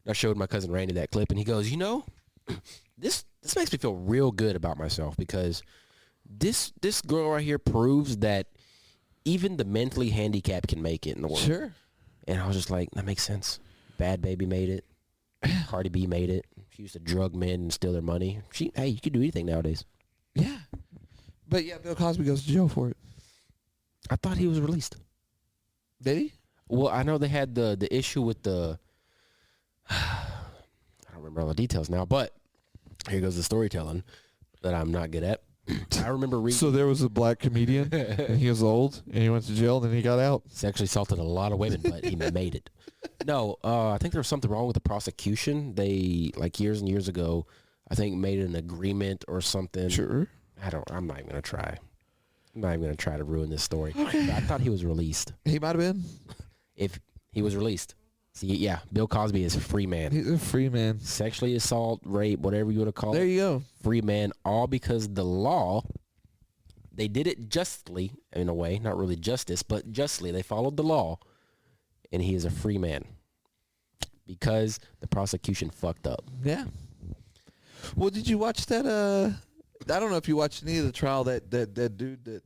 A: I showed my cousin Randy that clip, and he goes, you know, this makes me feel real good about myself because this girl right here proves that even the mentally handicapped can make it in the world.
B: Sure.
A: And I was just like, that makes sense. Bad Baby made it. Cardi B made it. She used to drug men and steal their money. Hey, you can do anything nowadays.
B: Yeah. But yeah, Bill Cosby goes to jail for it.
A: I thought he was released.
B: Did he?
A: Well, I know they had the issue with the I don't remember all the details now, but here goes the storytelling that I'm not good at. I remember reading.
B: So there was a black comedian, and he was old, and he went to jail, and then he got out.
A: Sexually assaulted a lot of women, but he made it. No, I think there was something wrong with the prosecution. They, years and years ago, I think made an agreement or something.
B: Sure.
A: I'm not even going to try. I'm not even going to try to ruin this story.
B: Okay.
A: But I thought he was released.
B: He might have been.
A: If he was released. See, yeah, Bill Cosby is a free man.
B: He's a free man.
A: Sexually assault, rape, whatever you want to call it.
B: There you go.
A: Free man, all because the law, they did it justly, in a way, not really justice, but justly. They followed the law, and he is a free man because the prosecution fucked up.
B: Yeah. Well, did you watch that? I don't know if you watched any of the trial that dude that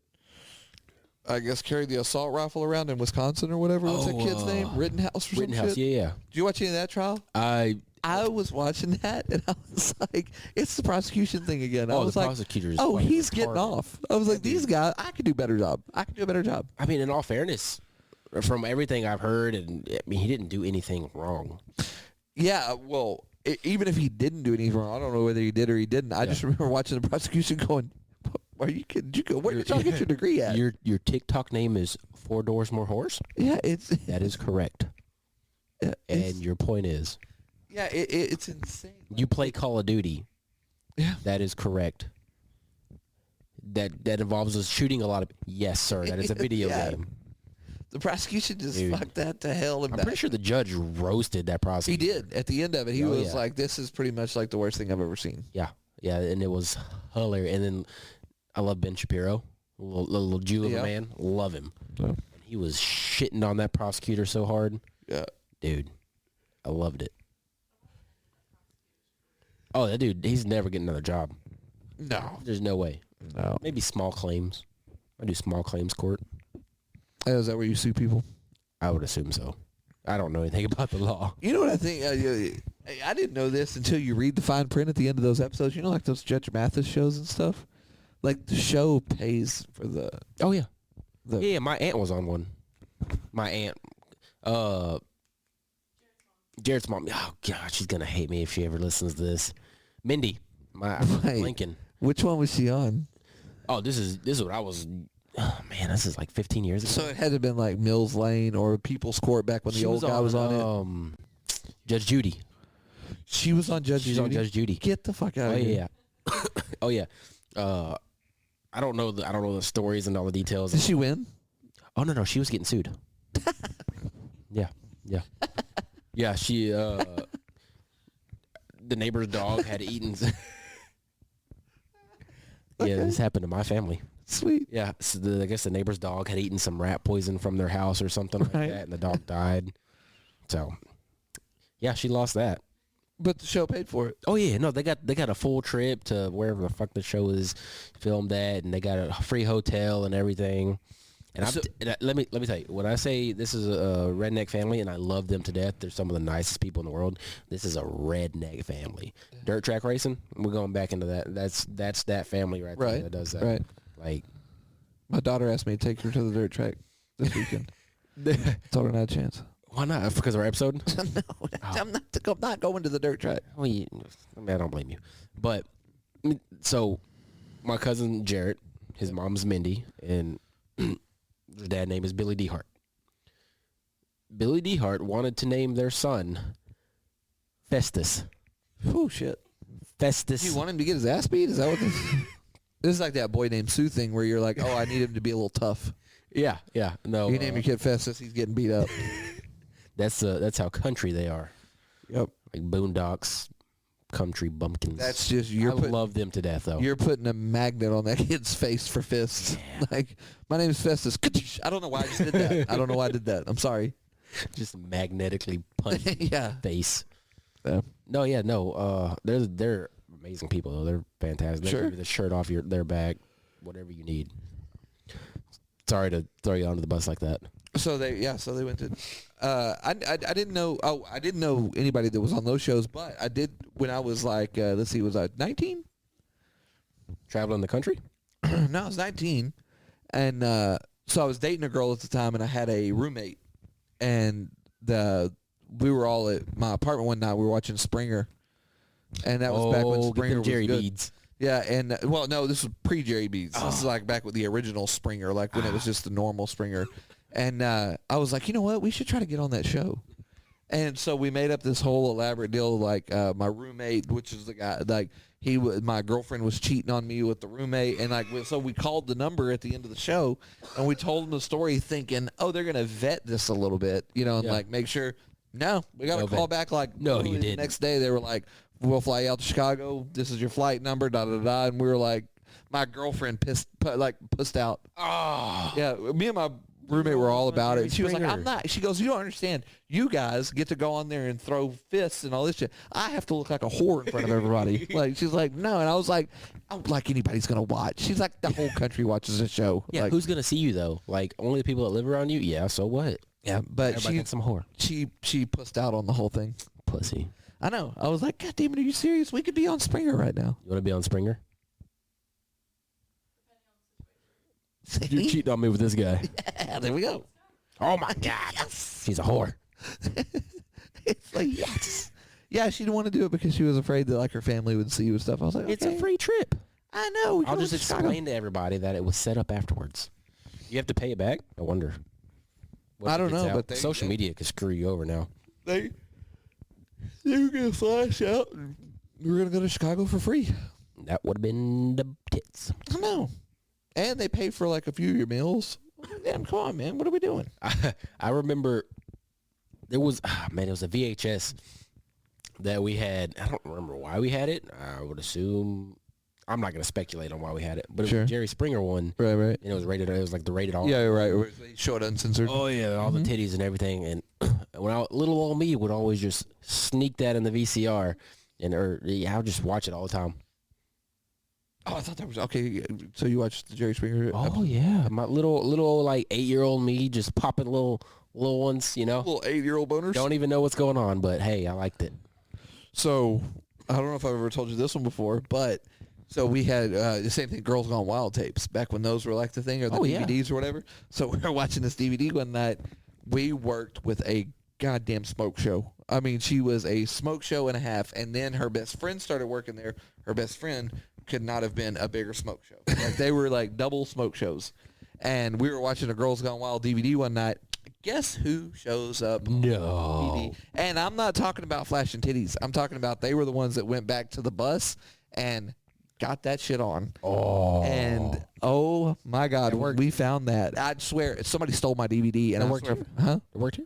B: I guess carried the assault rifle around in Wisconsin or whatever. What's that kid's name? Rittenhouse or
A: Rittenhouse,
B: some shit?
A: yeah.
B: Did you watch any of that trial? I was watching that, and I was like, it's the prosecution thing again. I was
A: the
B: like,
A: prosecutors.
B: oh, he's getting off. I was like, these guys, I could do a better job. I could do a better job.
A: I mean, in all fairness, from everything I've heard, and I mean, he didn't do anything wrong.
B: Yeah, well, even if he didn't do anything wrong, I don't know whether he did or he didn't. I just remember watching the prosecution going, are you kidding? Did you go, where did y'all get your degree at?
A: Your TikTok name is 4 Doors More Horse?
B: Yeah,
A: that is correct. And your point is?
B: Yeah, it's insane.
A: You play Call of Duty.
B: Yeah.
A: That is correct. That involves us shooting a lot of. Yes, sir. That is a video
B: Yeah.
A: game.
B: The prosecution just
A: Dude.
B: fucked that to hell and
A: I'm
B: back.
A: pretty sure the judge roasted that
B: He
A: prosecutor.
B: did. At the end of it, he
A: Oh,
B: was
A: yeah.
B: like, this is pretty much like the worst thing I've ever seen.
A: Yeah, yeah, and it was hilarious. And then I love Ben Shapiro, little Jew of
B: Yeah.
A: a man. Love him.
B: Yeah.
A: He was shitting on that prosecutor so hard.
B: Yeah.
A: Dude, I loved it. Oh, that dude, he's never getting another job.
B: No.
A: There's no way.
B: No.
A: Maybe small claims. I do small claims court.
B: Oh, is that where you sue people?
A: I would assume so. I don't know anything about the law.
B: You know what I think? I didn't know this until you read the fine print at the end of those episodes. You know, like those Judge Mathis shows and stuff? Like, the show pays for the...
A: Oh, yeah.
B: the
A: Yeah, my aunt was on one. My aunt. Jared's mom. Oh, God, she's going to hate me if she ever listens to this. Mindy.
B: Right.
A: Lincoln.
B: Which one was she on?
A: Oh, this is what I was. Oh, man, this is like 15 years ago.
B: So it had to have been like Mills Lane or People's Court back when
A: She
B: the old guy was on it.
A: Judge Judy.
B: She was on Judge
A: She's
B: Judy?
A: on Judge Judy.
B: Get the fuck out
A: Oh
B: of here.
A: yeah. Oh yeah. I don't know the stories and all the details.
B: Did she win?
A: Oh no, she was getting sued. Yeah. Yeah, she the neighbor's dog had eaten. Yeah, this happened to my family.
B: Sweet.
A: Yeah, so I guess the neighbor's dog had eaten some rat poison from their house or something like
B: Right.
A: that, and the dog died. So, yeah, she lost that.
B: But the show paid for it.
A: Oh yeah, no, they got a full trip to wherever the fuck the show is filmed at, and they got a free hotel and everything. And, let me tell you, when I say this is a redneck family, and I love them to death, they're some of the nicest people in the world. This is a redneck family. Dirt track racing, we're going back into that. That's that family right there that does that.
B: Right.
A: Like,
B: My daughter asked me to take her to the dirt track this weekend. Told her not a chance.
A: why not? Because of our episode?
B: No, I'm not going to the dirt track.
A: Well, I mean, I don't blame you. But so my cousin Jarrett, his mom's Mindy, and their dad name is Billy DeHart. Billy DeHart wanted to name their son Festus.
B: Oh shit!
A: Festus.
B: You want him to get his ass beat? Is that what this? This is like that Boy Named Sue thing where you're like, oh, I need him to be a little tough.
A: Yeah. No.
B: You name your kid Festus, he's getting beat up.
A: That's how country they are.
B: Yep.
A: Like boondocks, country bumpkins.
B: That's just
A: I love them to death though.
B: You're putting a magnet on that kid's face for fists.
A: Yeah.
B: Like, my name is Festus. I don't know why I just did that. I don't know why I did that. I'm sorry.
A: Just magnetically punch
B: Yeah.
A: face.
B: Yeah.
A: No, yeah, no. They're amazing people though. They're fantastic. They
B: Sure.
A: give you the shirt off their back, whatever you need. Sorry to throw you onto the bus like that.
B: So they went to. I didn't know. Oh, I didn't know anybody that was on those shows, but I did when I was like, let's see, was I 19?
A: Traveling the country?
B: No, I was 19, and so I was dating a girl at the time, and I had a roommate, and we were all at my apartment one night. We were watching Springer, and that was back when Springer was
A: Jerry
B: good.
A: Beads.
B: Yeah, and well, no, this was pre-Jerry Beads. This is like back with the original Springer, like when it was just the normal Springer. And I was like, you know what? We should try to get on that show. And so we made up this whole elaborate deal. Like my roommate, which is the guy, like my girlfriend was cheating on me with the roommate, and like so we called the number at the end of the show, and we told them the story, thinking, oh, they're gonna vet this a little bit, and like make sure. No, we got a call back like
A: no, you
B: the
A: didn't.
B: next day. They were like, we'll fly you out to Chicago. This is your flight number. Da da da. And we were like, my girlfriend pussed out.
A: Oh.
B: Yeah, me and my roommate were all about it. She was like,
A: Springer.
B: I'm not. She goes, you don't understand. You guys get to go on there and throw fists and all this shit. I have to look like a whore in front of everybody. Like, she's like, no. And I was like, I don't like anybody's going to watch. She's like, the whole country watches this show.
A: Yeah,
B: like,
A: who's gonna see you though? Like only the people that live around you? Yeah, so what?
B: yeah, but
A: Everybody thinks I'm a whore.
B: she pussed out on the whole thing.
A: Pussy.
B: I know. I was like, God damn it, are you serious? We could be on Springer right now.
A: You wanna be on Springer? You're
B: See?
A: cheating on me with this guy.
B: Yeah, there we go.
A: Oh my God. Yes. She's a whore.
B: It's like, yes. Yeah, she didn't want to do it because she was afraid that like her family would see you and stuff. I was like,
A: It's
B: okay.
A: a free trip.
B: I know. we
A: I'll
B: go
A: just
B: to Chicago.
A: explain to everybody that it was set up afterwards. You have to pay it back? I wonder.
B: I don't
A: gets
B: know,
A: out.
B: but
A: social media could screw you over now.
B: They were gonna flash out, and we were gonna go to Chicago for free.
A: That would have been the tits.
B: I know. And they pay for like a few of your meals. Damn, come on, man. What are we doing?
A: I remember it was a VHS that we had. I don't remember why we had it. I would assume, I'm not going to speculate on why we had it, but it was a Jerry Springer one.
B: Right.
A: And it was rated. It was like the rated R.
B: Yeah, right. They show it uncensored.
A: Oh yeah, all the titties and everything. And when little old me would always just sneak that in the VCR, and I would just watch it all the time.
B: Oh, I thought that was okay. So you watched the Jerry Springer?
A: Oh yeah, my little like 8-year-old me just popping little ones,
B: Little 8-year-old boners.
A: Don't even know what's going on, but hey, I liked it.
B: So I don't know if I've ever told you this one before, but so we had the same thing, Girls Gone Wild tapes back when those were like the thing, or the DVDs or whatever. So we were watching this DVD one night. We worked with a goddamn smoke show. I mean, she was a smoke show and a half, and then her best friend started working there. Her best friend could not have been a bigger smoke show. Like they were like double smoke shows. And we were watching a Girls Gone Wild DVD one night. Guess who shows up?
A: No.
B: DVD? And I'm not talking about flashing titties. I'm talking about they were the ones that went back to the bus and got that shit on.
A: Oh.
B: And oh my God, we found that. I swear, somebody stole my DVD. And
A: It
B: I
A: worked
B: swear,
A: here?
B: huh?
A: It worked here?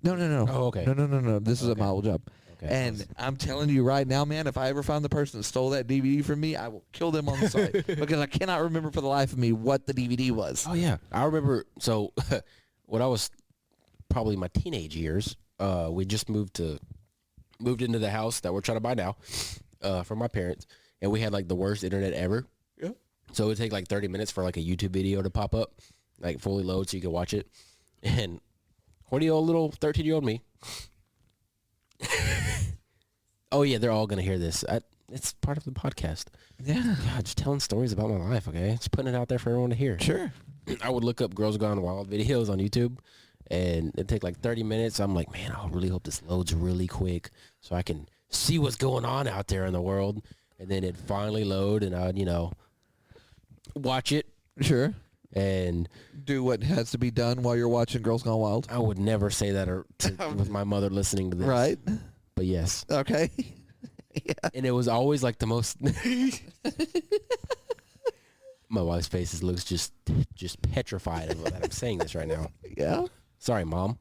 B: No.
A: Oh, okay.
B: No. This is at my old job.
A: Okay.
B: And I'm telling you right now, man, if I ever find the person that stole that DVD from me, I will kill them on the site because I cannot remember for the life of me what the DVD was.
A: Oh yeah, I remember. So when I was probably my teenage years, we just moved into the house that we're trying to buy now from my parents, and we had like the worst internet ever.
B: Yeah.
A: So it would take like 30 minutes for like a YouTube video to pop up, like fully load so you could watch it. And horny old little 13-year-old me. Oh yeah, they're all gonna hear this. It's part of the podcast.
B: Yeah.
A: God, just telling stories about my life, okay? Just putting it out there for everyone to hear.
B: Sure.
A: I would look up Girls Gone Wild videos on YouTube, and it'd take like 30 minutes. I'm like, man, I really hope this loads really quick so I can see what's going on out there in the world. And then it'd finally load, and I'd, watch it.
B: Sure.
A: And
B: do what has to be done while you're watching Girls Gone Wild.
A: I would never say that with my mother listening to this.
B: Right.
A: But yes.
B: Okay. Yeah.
A: And it was always like the most... My wife's face looks just petrified of that I'm saying this right now.
B: Yeah.
A: Sorry, Mom.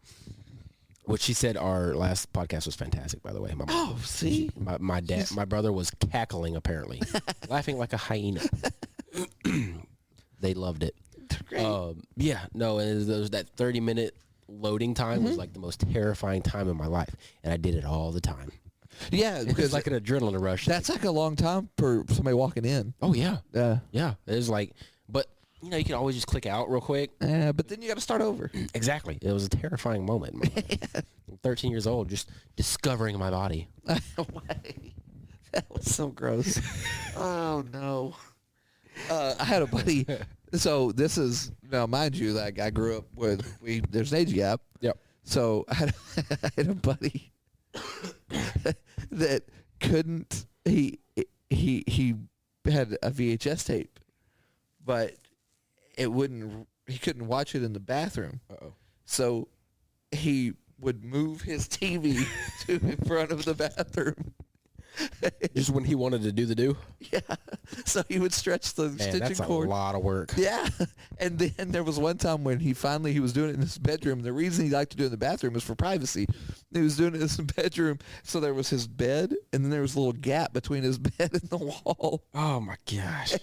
A: What she said, our last podcast was fantastic, by the way. My mom,
B: Oh, see?
A: my dad, my brother was cackling, apparently. Laughing like a hyena. They loved it.
B: Great.
A: Yeah, no, and there was that 30-minute loading time was like the most terrifying time in my life, and I did it all the time.
B: Yeah,
A: It
B: because
A: was like an adrenaline rush.
B: that's like a long time for somebody walking in.
A: Oh, yeah.
B: Yeah.
A: Yeah. It was like, but, you can always just click out real quick.
B: But then you got to start over.
A: Exactly. It was a terrifying moment in my life. I'm 13 years old, just discovering my body.
B: That was so gross. Oh, no. I had a buddy. So this is, now mind you, like I grew up with, there's an age gap.
A: Yep.
B: So I had a buddy that couldn't, he had a VHS tape, but he couldn't watch it in the bathroom.
A: Uh-oh.
B: So he would move his TV to in front of the bathroom.
A: Just when he wanted to do the do?
B: Yeah. So he would stretch the stitching
A: That's
B: cord.
A: a lot of work.
B: Yeah. And then there was one time when he was doing it in his bedroom. The reason he liked to do it in the bathroom was for privacy. He was doing it in his bedroom. So there was his bed, and then there was a little gap between his bed and the wall.
A: Oh, my gosh.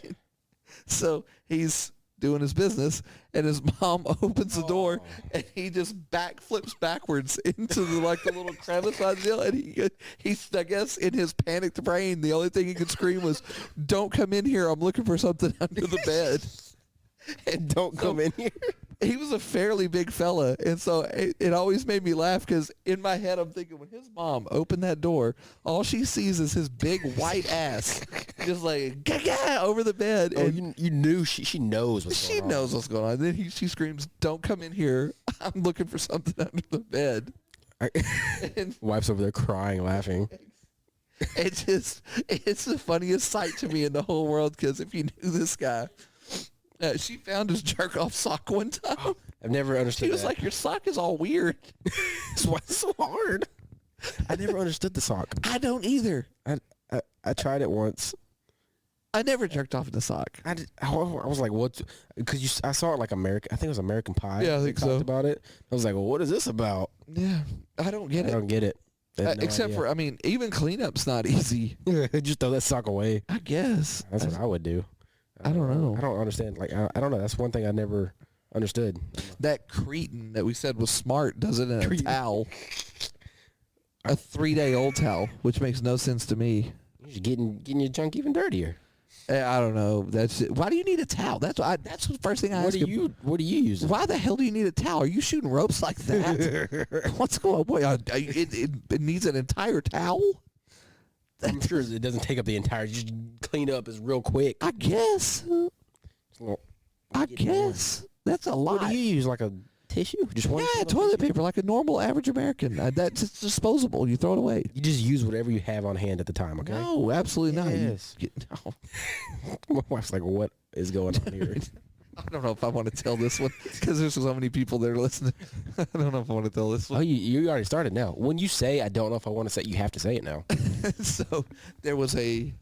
B: So he's doing his business, and his mom opens the door, and he just flips backwards into the little crevice on the deal, and he's, I guess, in his panicked brain, the only thing he could scream was, "Don't come in here, I'm looking for something under the bed." And
A: Don't come in here.
B: He was a fairly big fella, and so it always made me laugh because in my head I'm thinking when his mom opened that door, all she sees is his big white ass just like gaga over the bed.
A: Oh,
B: and
A: you knew she knows what's going
B: she
A: on.
B: knows what's going on. And then she screams, "Don't come in here! I'm looking for something under the bed." And
A: Wife's over there crying, laughing.
B: it's the funniest sight to me in the whole world because if you knew this guy. She found his jerk-off sock one time.
A: I've never understood
B: She was
A: that.
B: like, "Your sock is all weird."
A: Why it's so hard? I never understood the sock.
B: I don't either.
A: I tried it once.
B: I never jerked off in a sock.
A: I was like, what? Because I saw it like American. I think it was American Pie.
B: Yeah, I think
A: they talked
B: so.
A: about it. I was like, well, what is this about?
B: Yeah, I don't get
A: I
B: it.
A: don't get it.
B: Except for, I mean, even cleanup's not easy.
A: just throw that sock away.
B: I guess.
A: That's what I would do.
B: I don't know.
A: I don't understand. Like, I don't know. That's one thing I never understood.
B: That cretin that we said was smart does it in a
A: Cretin.
B: towel. A 3-day-old towel, which makes no sense to me.
A: You're just getting your junk even dirtier.
B: I don't know. That's it. Why do you need a towel? That's the first thing I ask you.
A: What do you use?
B: Why the hell do you need a towel? Are you shooting ropes like that? What's going on? Boy, it needs an entire towel?
A: I'm sure it doesn't take up the entire. Just clean up is real quick.
B: I guess. I guess. That's a lot.
A: What do you use? Like a tissue? Just one?
B: Yeah, toilet paper, like a normal average American. That's it's disposable. You throw it away.
A: You just use whatever you have on hand at the time, okay?
B: No, absolutely
A: Yes.
B: not. No.
A: My wife's like, what is going on here?
B: I don't know if I want to tell this one because there's so many people that are listening. I don't know if I want to tell this
A: Oh,
B: one.
A: you already started now. When you say, I don't know if I want to say, you have to say it now.
B: So there was a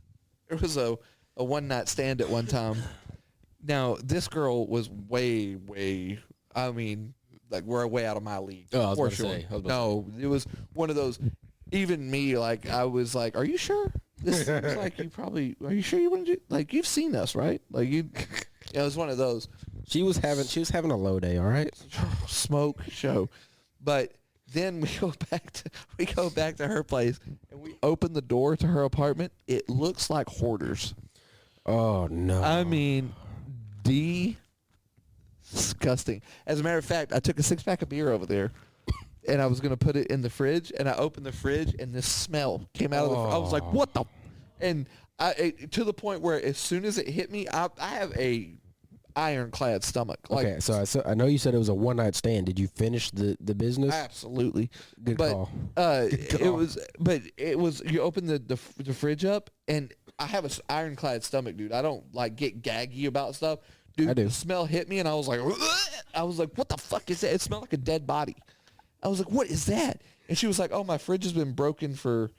B: one night stand at one time. Now this girl was way. I mean, like we're way out of my league.
A: Oh, I was
B: for
A: about to
B: sure.
A: say.
B: No, it was one of those. Even me, like I was like, "Are you sure?" This seems like you probably. Are you sure you want to do? Like you've seen us, right? Like you. Yeah, it was one of those.
A: She was having a low day, all right?
B: Smoke show. But then we go back to her place and we open the door to her apartment. It looks like hoarders.
A: Oh, no.
B: I mean, disgusting. As a matter of fact, I took a 6-pack of beer over there and I was going to put it in the fridge, and I opened the fridge and this smell came out of the I was like, what the? And to the point where as soon as it hit me, I have a ironclad stomach. Like,
A: Okay, so I know you said it was a one-night stand. Did you finish the business?
B: absolutely.
A: Good call.
B: It was you open the fridge up, and I have an ironclad stomach, dude. I don't like get gaggy about stuff. Dude,
A: I do.
B: the smell hit me and I was like, what the fuck is that? It smelled like a dead body. I was like, what is that? And she was like, oh, my fridge has been broken for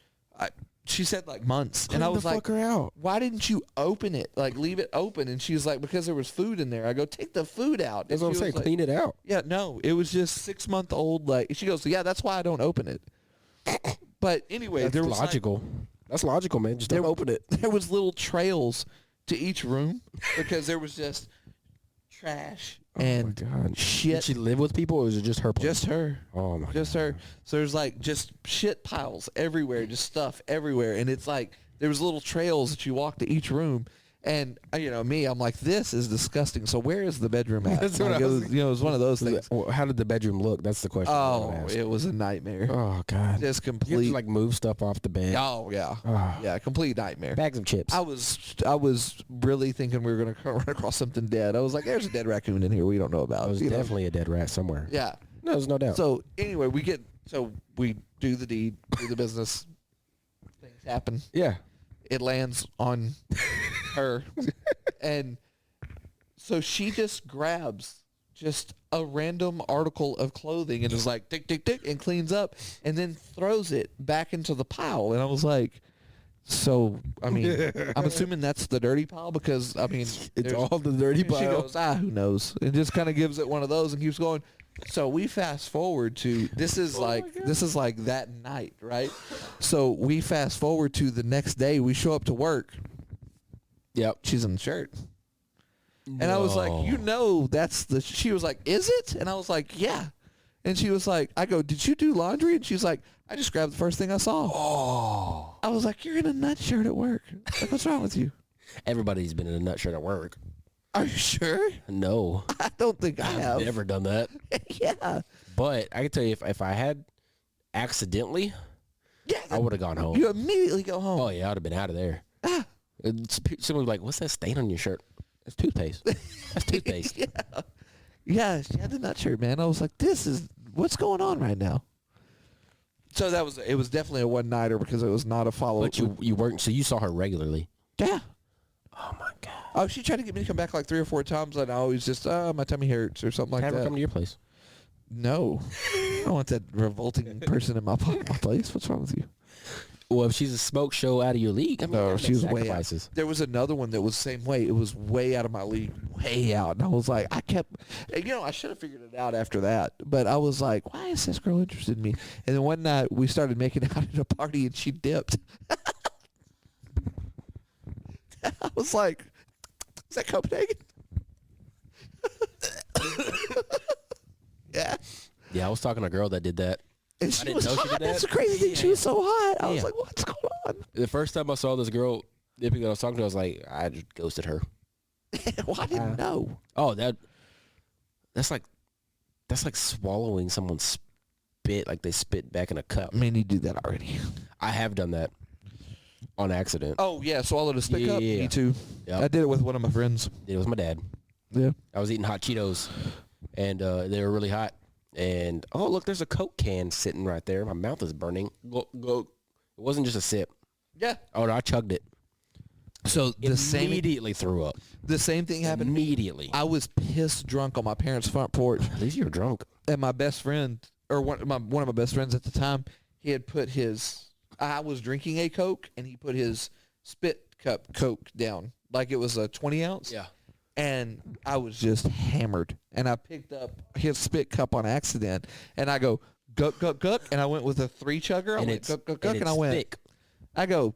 B: she said like months. And I was like,
A: her out.
B: why didn't you open it? Like leave it open. And she was like, because there was food in there. I go, take the food out.
A: That's what I'm saying.
B: Like,
A: Clean it out.
B: yeah, no, it was just 6-month-old. Like she goes, yeah, that's why I don't open it. But anyway,
A: That's
B: there was
A: logical. That's logical, man. Just don't open it.
B: There was little trails to each room because there was just trash and
A: Oh my God.
B: shit.
A: Did she live with people, or was it just her place?
B: Just her.
A: Oh my
B: Just
A: God.
B: her. So there's like just shit piles everywhere, just stuff everywhere, and it's like there was little trails that you walk to each room. And me, I'm like, this is disgusting. So where is the bedroom at?
A: That's what
B: Like,
A: I
B: it
A: was-
B: was, it was one of those things.
A: Well, how did the bedroom look? That's the question. I
B: Oh,
A: wanna ask.
B: it was a nightmare.
A: Oh God.
B: Just
A: You have
B: complete.
A: to like move stuff off the bed.
B: Oh yeah,
A: Oh.
B: yeah, complete nightmare.
A: Bags of chips.
B: I was really thinking we were gonna run across something dead. I was like, there's a dead raccoon in here we don't know about.
A: There was
B: you know?
A: definitely a dead rat somewhere.
B: Yeah.
A: No, there's no doubt.
B: So anyway, we do the deed, do the business. Things happen.
A: yeah.
B: It lands on her, and so she just grabs just a random article of clothing and is like tick tick tick and cleans up and then throws it back into the pile. And I was like, so I mean, I'm assuming that's the dirty pile because I mean
A: It's
B: there's-
A: all the dirty
B: and she
A: pile.
B: goes, who knows? And just kind of gives it one of those and keeps going. So we fast forward to this is like that night, right? So we fast forward to the next day. We show up to work.
A: Yep.
B: She's in the shirt. And I was like, that's the. She was like, is it? And I was like, yeah. And she was like, I go, did you do laundry? And she's like, I just grabbed the first thing I saw.
A: Oh.
B: I was like, you're in a nut shirt at work. Like, what's wrong with you?
A: Everybody's been in a nut shirt at work.
B: Are you sure?
A: No.
B: I don't think I have.
A: Never done that.
B: Yeah.
A: But I can tell you, if I had accidentally,
B: Yeah.
A: I would have gone home.
B: You immediately go home.
A: Oh, yeah, I would have been out of there.
B: Ah.
A: Someone would be like, what's that stain on your shirt? It's toothpaste. That's toothpaste.
B: Yeah. Yeah, she had the nut shirt, man. I was like, what's going on right now? So it was definitely a one-nighter because it was not a follow-up.
A: But you weren't, so you saw her regularly.
B: Yeah.
A: Oh, my God.
B: Oh, she tried to get me to come back like 3 or 4 times, and I always just, my tummy hurts or something like
A: Have her
B: that.
A: come to your place.
B: No. I don't want that revolting person in my place. What's wrong with you?
A: Well, if she's a smoke show out of your league, I mean,
B: No,
A: gotta
B: she
A: make
B: was way out.
A: sacrifices.
B: There was another one that was the same way. It was way out of my league, way out. And I was like, I should have figured it out after that. But I was like, why is this girl interested in me? And then one night we started making out at a party and she dipped. I was like, is that Copenhagen? Yeah.
A: Yeah, I was talking to a girl that did that.
B: And she
A: didn't
B: was
A: know she
B: hot.
A: did that.
B: That's the crazy thing. She was so hot. I was
A: Yeah.
B: like, what's going on?
A: The first time I saw this girl dipping that I was talking to, I was like, I just ghosted her.
B: Well, I didn't know.
A: Oh, that's like swallowing someone's spit, like they spit back in a cup.
B: I mean, you do that already.
A: I have done that on accident.
B: Oh, yeah, swallowed a spit cup?
A: Yeah.
B: Me too.
A: Yep.
B: I did it with one of my friends.
A: It was my dad.
B: Yeah.
A: I was eating hot Cheetos, and they were really hot. And, oh, look, there's a Coke can sitting right there. My mouth is burning. Go. It wasn't just a sip.
B: Yeah.
A: Oh, no, I chugged it.
B: So
A: Immediately threw up.
B: the same thing happened.
A: Immediately.
B: I was pissed drunk on my parents' front porch,
A: At least you were drunk.
B: and my best friend, or one of my best friends at the time, he had put I was drinking a Coke, and he put his spit cup Coke down like it was a 20 ounce.
A: Yeah.
B: And I was just hammered, and I picked up his spit cup on accident, and I go guck guck guck, and I went with a 3 chugger. I went guck guck guck, and I went.
A: Thick.
B: I go,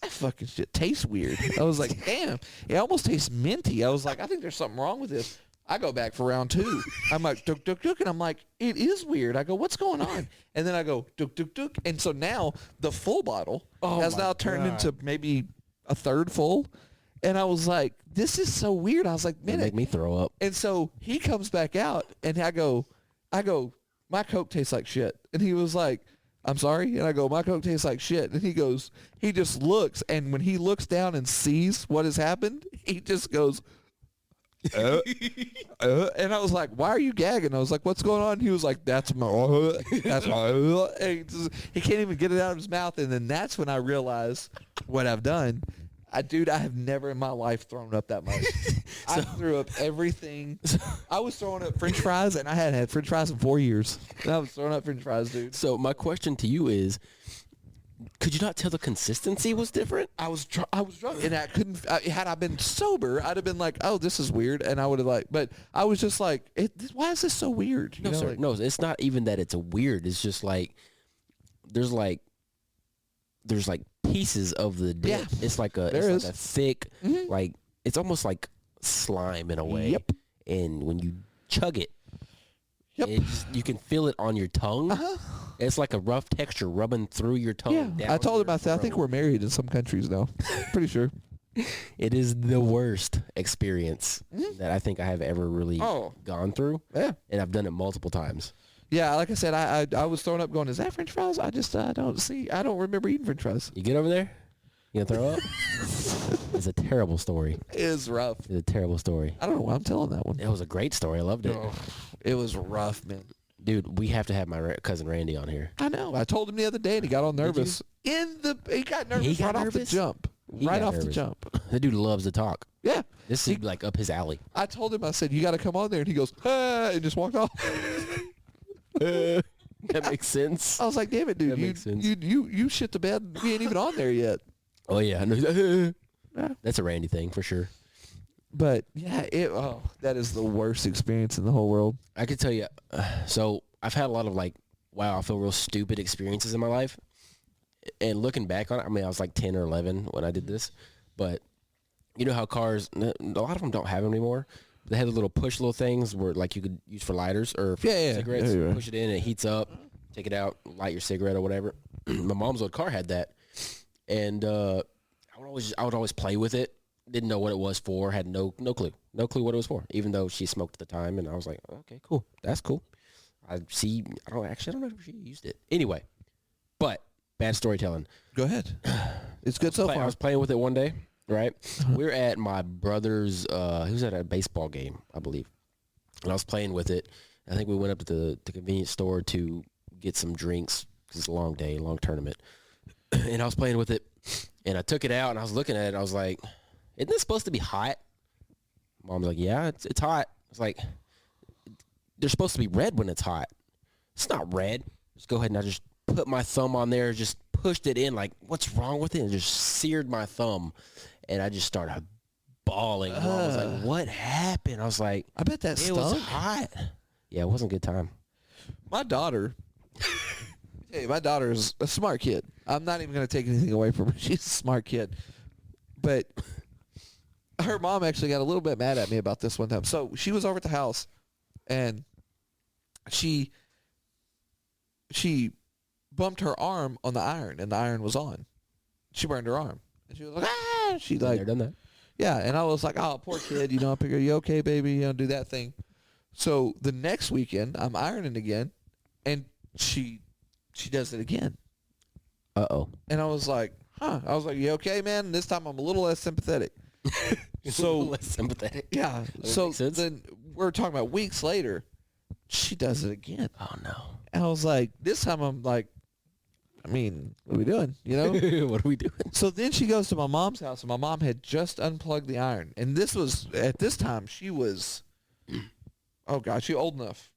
B: that fucking shit tastes weird. I was like, damn, it almost tastes minty. I was like, I think there's something wrong with this. I go back for round 2. I'm like, duk, duk, duk, and I'm like, it is weird. I go, what's going on? And then I go, duk, duk, duk. And so now the full bottle has now turned into maybe a third full. And I was like, this is so weird. I was like, man,
A: It make me throw up.
B: and so he comes back out, and I go, my Coke tastes like shit. And he was like, I'm sorry? And I go, my Coke tastes like shit. And he goes, he just looks, and when he looks down and sees what has happened, he just goes, and I was like, why are you gagging? I was like, what's going on? He was like, that's my, and he can't even get it out of his mouth. And then that's when I realized what I've done. I have never in my life thrown up that much. I threw up everything. I was throwing up French fries, and I hadn't had French fries in 4 years. And I was throwing up French fries, dude.
A: So my question to you is, could you not tell the consistency was different?
B: I was drunk, and I couldn't. Had I been sober, I'd have been like, "Oh, this is weird," and I would have like. But I was just like, "Why is this so weird?" You
A: No,
B: know,
A: sir.
B: like-
A: No, it's not even that it's a weird. It's just like there's like pieces of the dip.
B: Yeah.
A: It's like a
B: There is.
A: like a thick,
B: Mhm.
A: like it's almost like slime in a way.
B: Yep.
A: And when you chug it,
B: Yep.
A: you can feel it on your tongue.
B: Uh-huh.
A: It's like a rough texture rubbing through your tongue.
B: Yeah,
A: down
B: I told him.
A: your
B: I said, "I think
A: throat.
B: we're married in some countries now." Pretty sure.
A: It is the worst experience that I think I have ever really
B: Oh.
A: gone through,
B: Yeah.
A: and I've done it multiple times.
B: Yeah, like I said, I was throwing up going, is that French fries? I don't remember eating French fries.
A: You get over there, you gonna throw up. It's a terrible story.
B: It is rough.
A: It's a terrible story.
B: I don't know why I'm telling that one.
A: It was a great story. I loved it.
B: It was rough, man.
A: Dude, we have to have my cousin Randy on here.
B: I know. I told him the other day, and he got all nervous. He got nervous
A: got
B: right off the
A: nervous?
B: jump.
A: He
B: Right
A: got
B: off the
A: nervous.
B: jump.
A: That dude loves to talk.
B: Yeah.
A: This is like up his alley.
B: I told him, I said, you got to come on there. And he goes, and just walked off.
A: That makes sense.
B: I was like, damn it, dude.
A: That makes sense.
B: You shit the bed. We ain't even on there yet.
A: Oh yeah,
B: Yeah.
A: that's a Randy thing for sure.
B: But, yeah, that is the worst experience in the whole world.
A: I could tell you. So I've had a lot of like, wow, I feel real stupid experiences in my life. And looking back on it, I mean, I was like 10 or 11 when I did this. But you know how cars, a lot of them don't have them anymore. They had the little push little things where like you could use for lighters or for cigarettes.
B: Yeah.
A: Push it in, it heats up. Take it out, light your cigarette or whatever. My mom's old car had that, and I would always play with it. Didn't know what it was for. Had no clue what it was for. Even though she smoked at the time, and I was like, okay, cool, that's cool. I don't know if she used it anyway. But bad storytelling.
B: Go ahead. It's good so
A: I
B: far.
A: was playing with it one day, right? We were at my brother's, he was at a baseball game, I believe. And I was playing with it. I think we went up to the convenience store to get some drinks because it's a long day, long tournament. And I was playing with it, and I took it out, and I was looking at it, and I was like, isn't this supposed to be hot? Mom's like, yeah, it's hot. I was like, they're supposed to be red when it's hot. It's not red. Just go ahead and I just put my thumb on there, just pushed it in, like, what's wrong with it? And just seared my thumb. And I just started bawling. Mom was like, what happened? I was like,
B: I bet that
A: it was
B: stunk.
A: hot. Yeah, it wasn't a good time.
B: My daughter, hey, my daughter is a smart kid. I'm not even going to take anything away from her. She's a smart kid. But her mom actually got a little bit mad at me about this one time. So she was over at the house, and she bumped her arm on the iron, and the iron was on. She burned her arm. And she was like, ah! She
A: Been
B: like,
A: there, done that.
B: yeah. And I was like, oh, poor kid. I figure, you okay, baby? Do that thing. So the next weekend, I'm ironing again, and she does it again.
A: Uh-oh.
B: And I was like, huh. I was like, you okay, man? And this time I'm a little less sympathetic. So
A: less sympathetic.
B: yeah. So then we're talking about weeks later, she does it again.
A: Oh, no.
B: And I was like, this time I'm like, I mean, what are we doing?
A: What are we doing?
B: So then she goes to my mom's house, and my mom had just unplugged the iron. And this was, at this time, she was, oh, gosh, she old enough.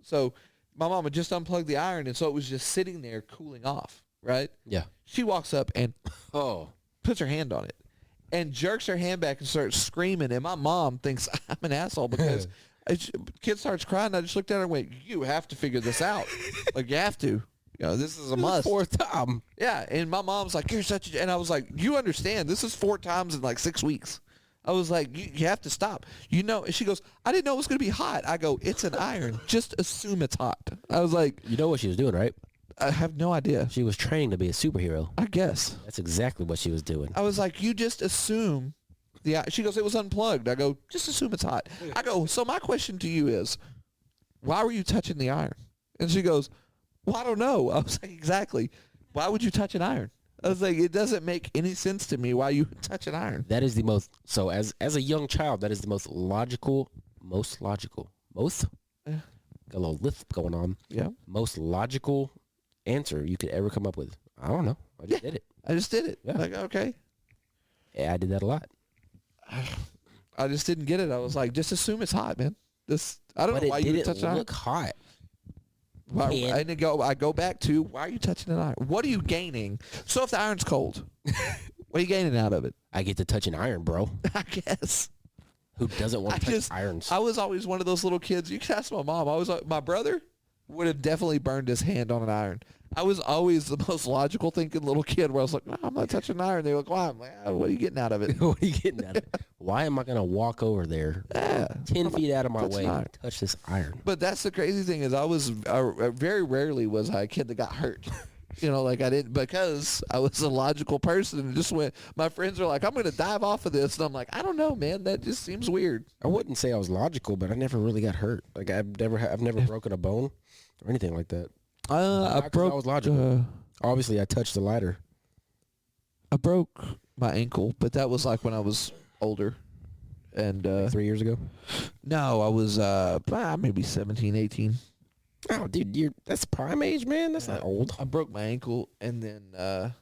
B: So my mom had just unplugged the iron, and so it was just sitting there cooling off, right?
A: Yeah.
B: She walks up and
A: Oh.
B: puts her hand on it and jerks her hand back and starts screaming. And my mom thinks I'm an asshole because kid starts crying. I just looked at her and went, you have to figure this out. Like, you have to. This is a must.
A: Fourth time.
B: Yeah, and my mom's like, you're such a... And I was like, you understand, this is 4 times in like 6 weeks. I was like, you have to stop. And she goes, I didn't know it was going to be hot. I go, it's an iron. Just assume it's hot. I was like...
A: You know what she was doing, right?
B: I have no idea.
A: She was trained to be a superhero.
B: I guess.
A: That's exactly what she was doing.
B: I was like, you just assume... She goes, it was unplugged. I go, just assume it's hot. I go, so my question to you is, why were you touching the iron? And she goes... Well, I don't know. I was like, exactly. Why would you touch an iron? I was like, it doesn't make any sense to me why you would touch an iron.
A: That is the most, so as a young child, that is the most logical, got a little lift going on.
B: Yeah.
A: Most logical answer you could ever come up with. I don't know. I just did it.
B: I just did it.
A: Yeah.
B: Like, okay.
A: Yeah, I did that a lot.
B: I just didn't get it. I was like, just assume it's hot, man. I don't know why you would touch an iron.
A: Look hot.
B: I go back to, why are you touching an iron? What are you gaining? So if the iron's cold, what are you gaining out of it?
A: I get to touch an iron, bro.
B: I guess.
A: Who doesn't want to touch irons?
B: I was always one of those little kids. You can ask my mom. My brother would have definitely burned his hand on an iron. I was always the most logical thinking little kid where I was like, no, I'm not touching an iron. They were like, why? I'm like, what are you getting out of it?
A: What are you getting out of it? Why am I going to walk over there 10 feet out of my way and touch this iron?
B: But that's the crazy thing is I very rarely was I a kid that got hurt. Like I didn't, because I was a logical person and just went, my friends are like, I'm going to dive off of this. And I'm like, I don't know, man. That just seems weird.
A: I wouldn't say I was logical, but I never really got hurt. Like I've never broken a bone or anything like that.
B: I was logical.
A: Obviously, I touched the lighter.
B: I broke my ankle, but that was like when I was older. And
A: Like 3 years ago?
B: No, I was maybe 17, 18.
A: Oh, dude, that's prime age, man. That's not old.
B: I broke my ankle, and then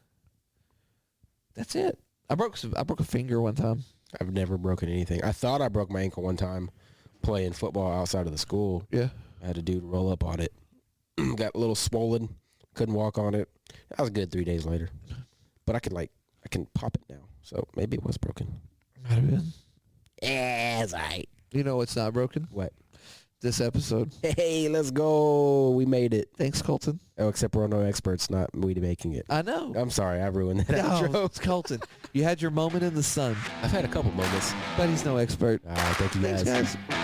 B: that's it. I broke a finger one time.
A: I've never broken anything. I thought I broke my ankle one time playing football outside of the school.
B: Yeah.
A: I had a dude roll up on it. Got a little swollen. Couldn't walk on it. I was good 3 days later. But I can pop it now. So maybe it was broken.
B: Might have been.
A: Yeah, it's all right.
B: You know what's not broken?
A: What?
B: This episode.
A: Hey, let's go. We made it.
B: Thanks, Colton.
A: Oh, except we're no experts, not we making it.
B: I know.
A: I'm sorry. I ruined that
B: No,
A: intro.
B: it's Colton. You had your moment in the sun,
A: I've had a couple moments.
B: but he's no expert.
A: All right, thank you
B: Thanks,
A: guys.
B: guys.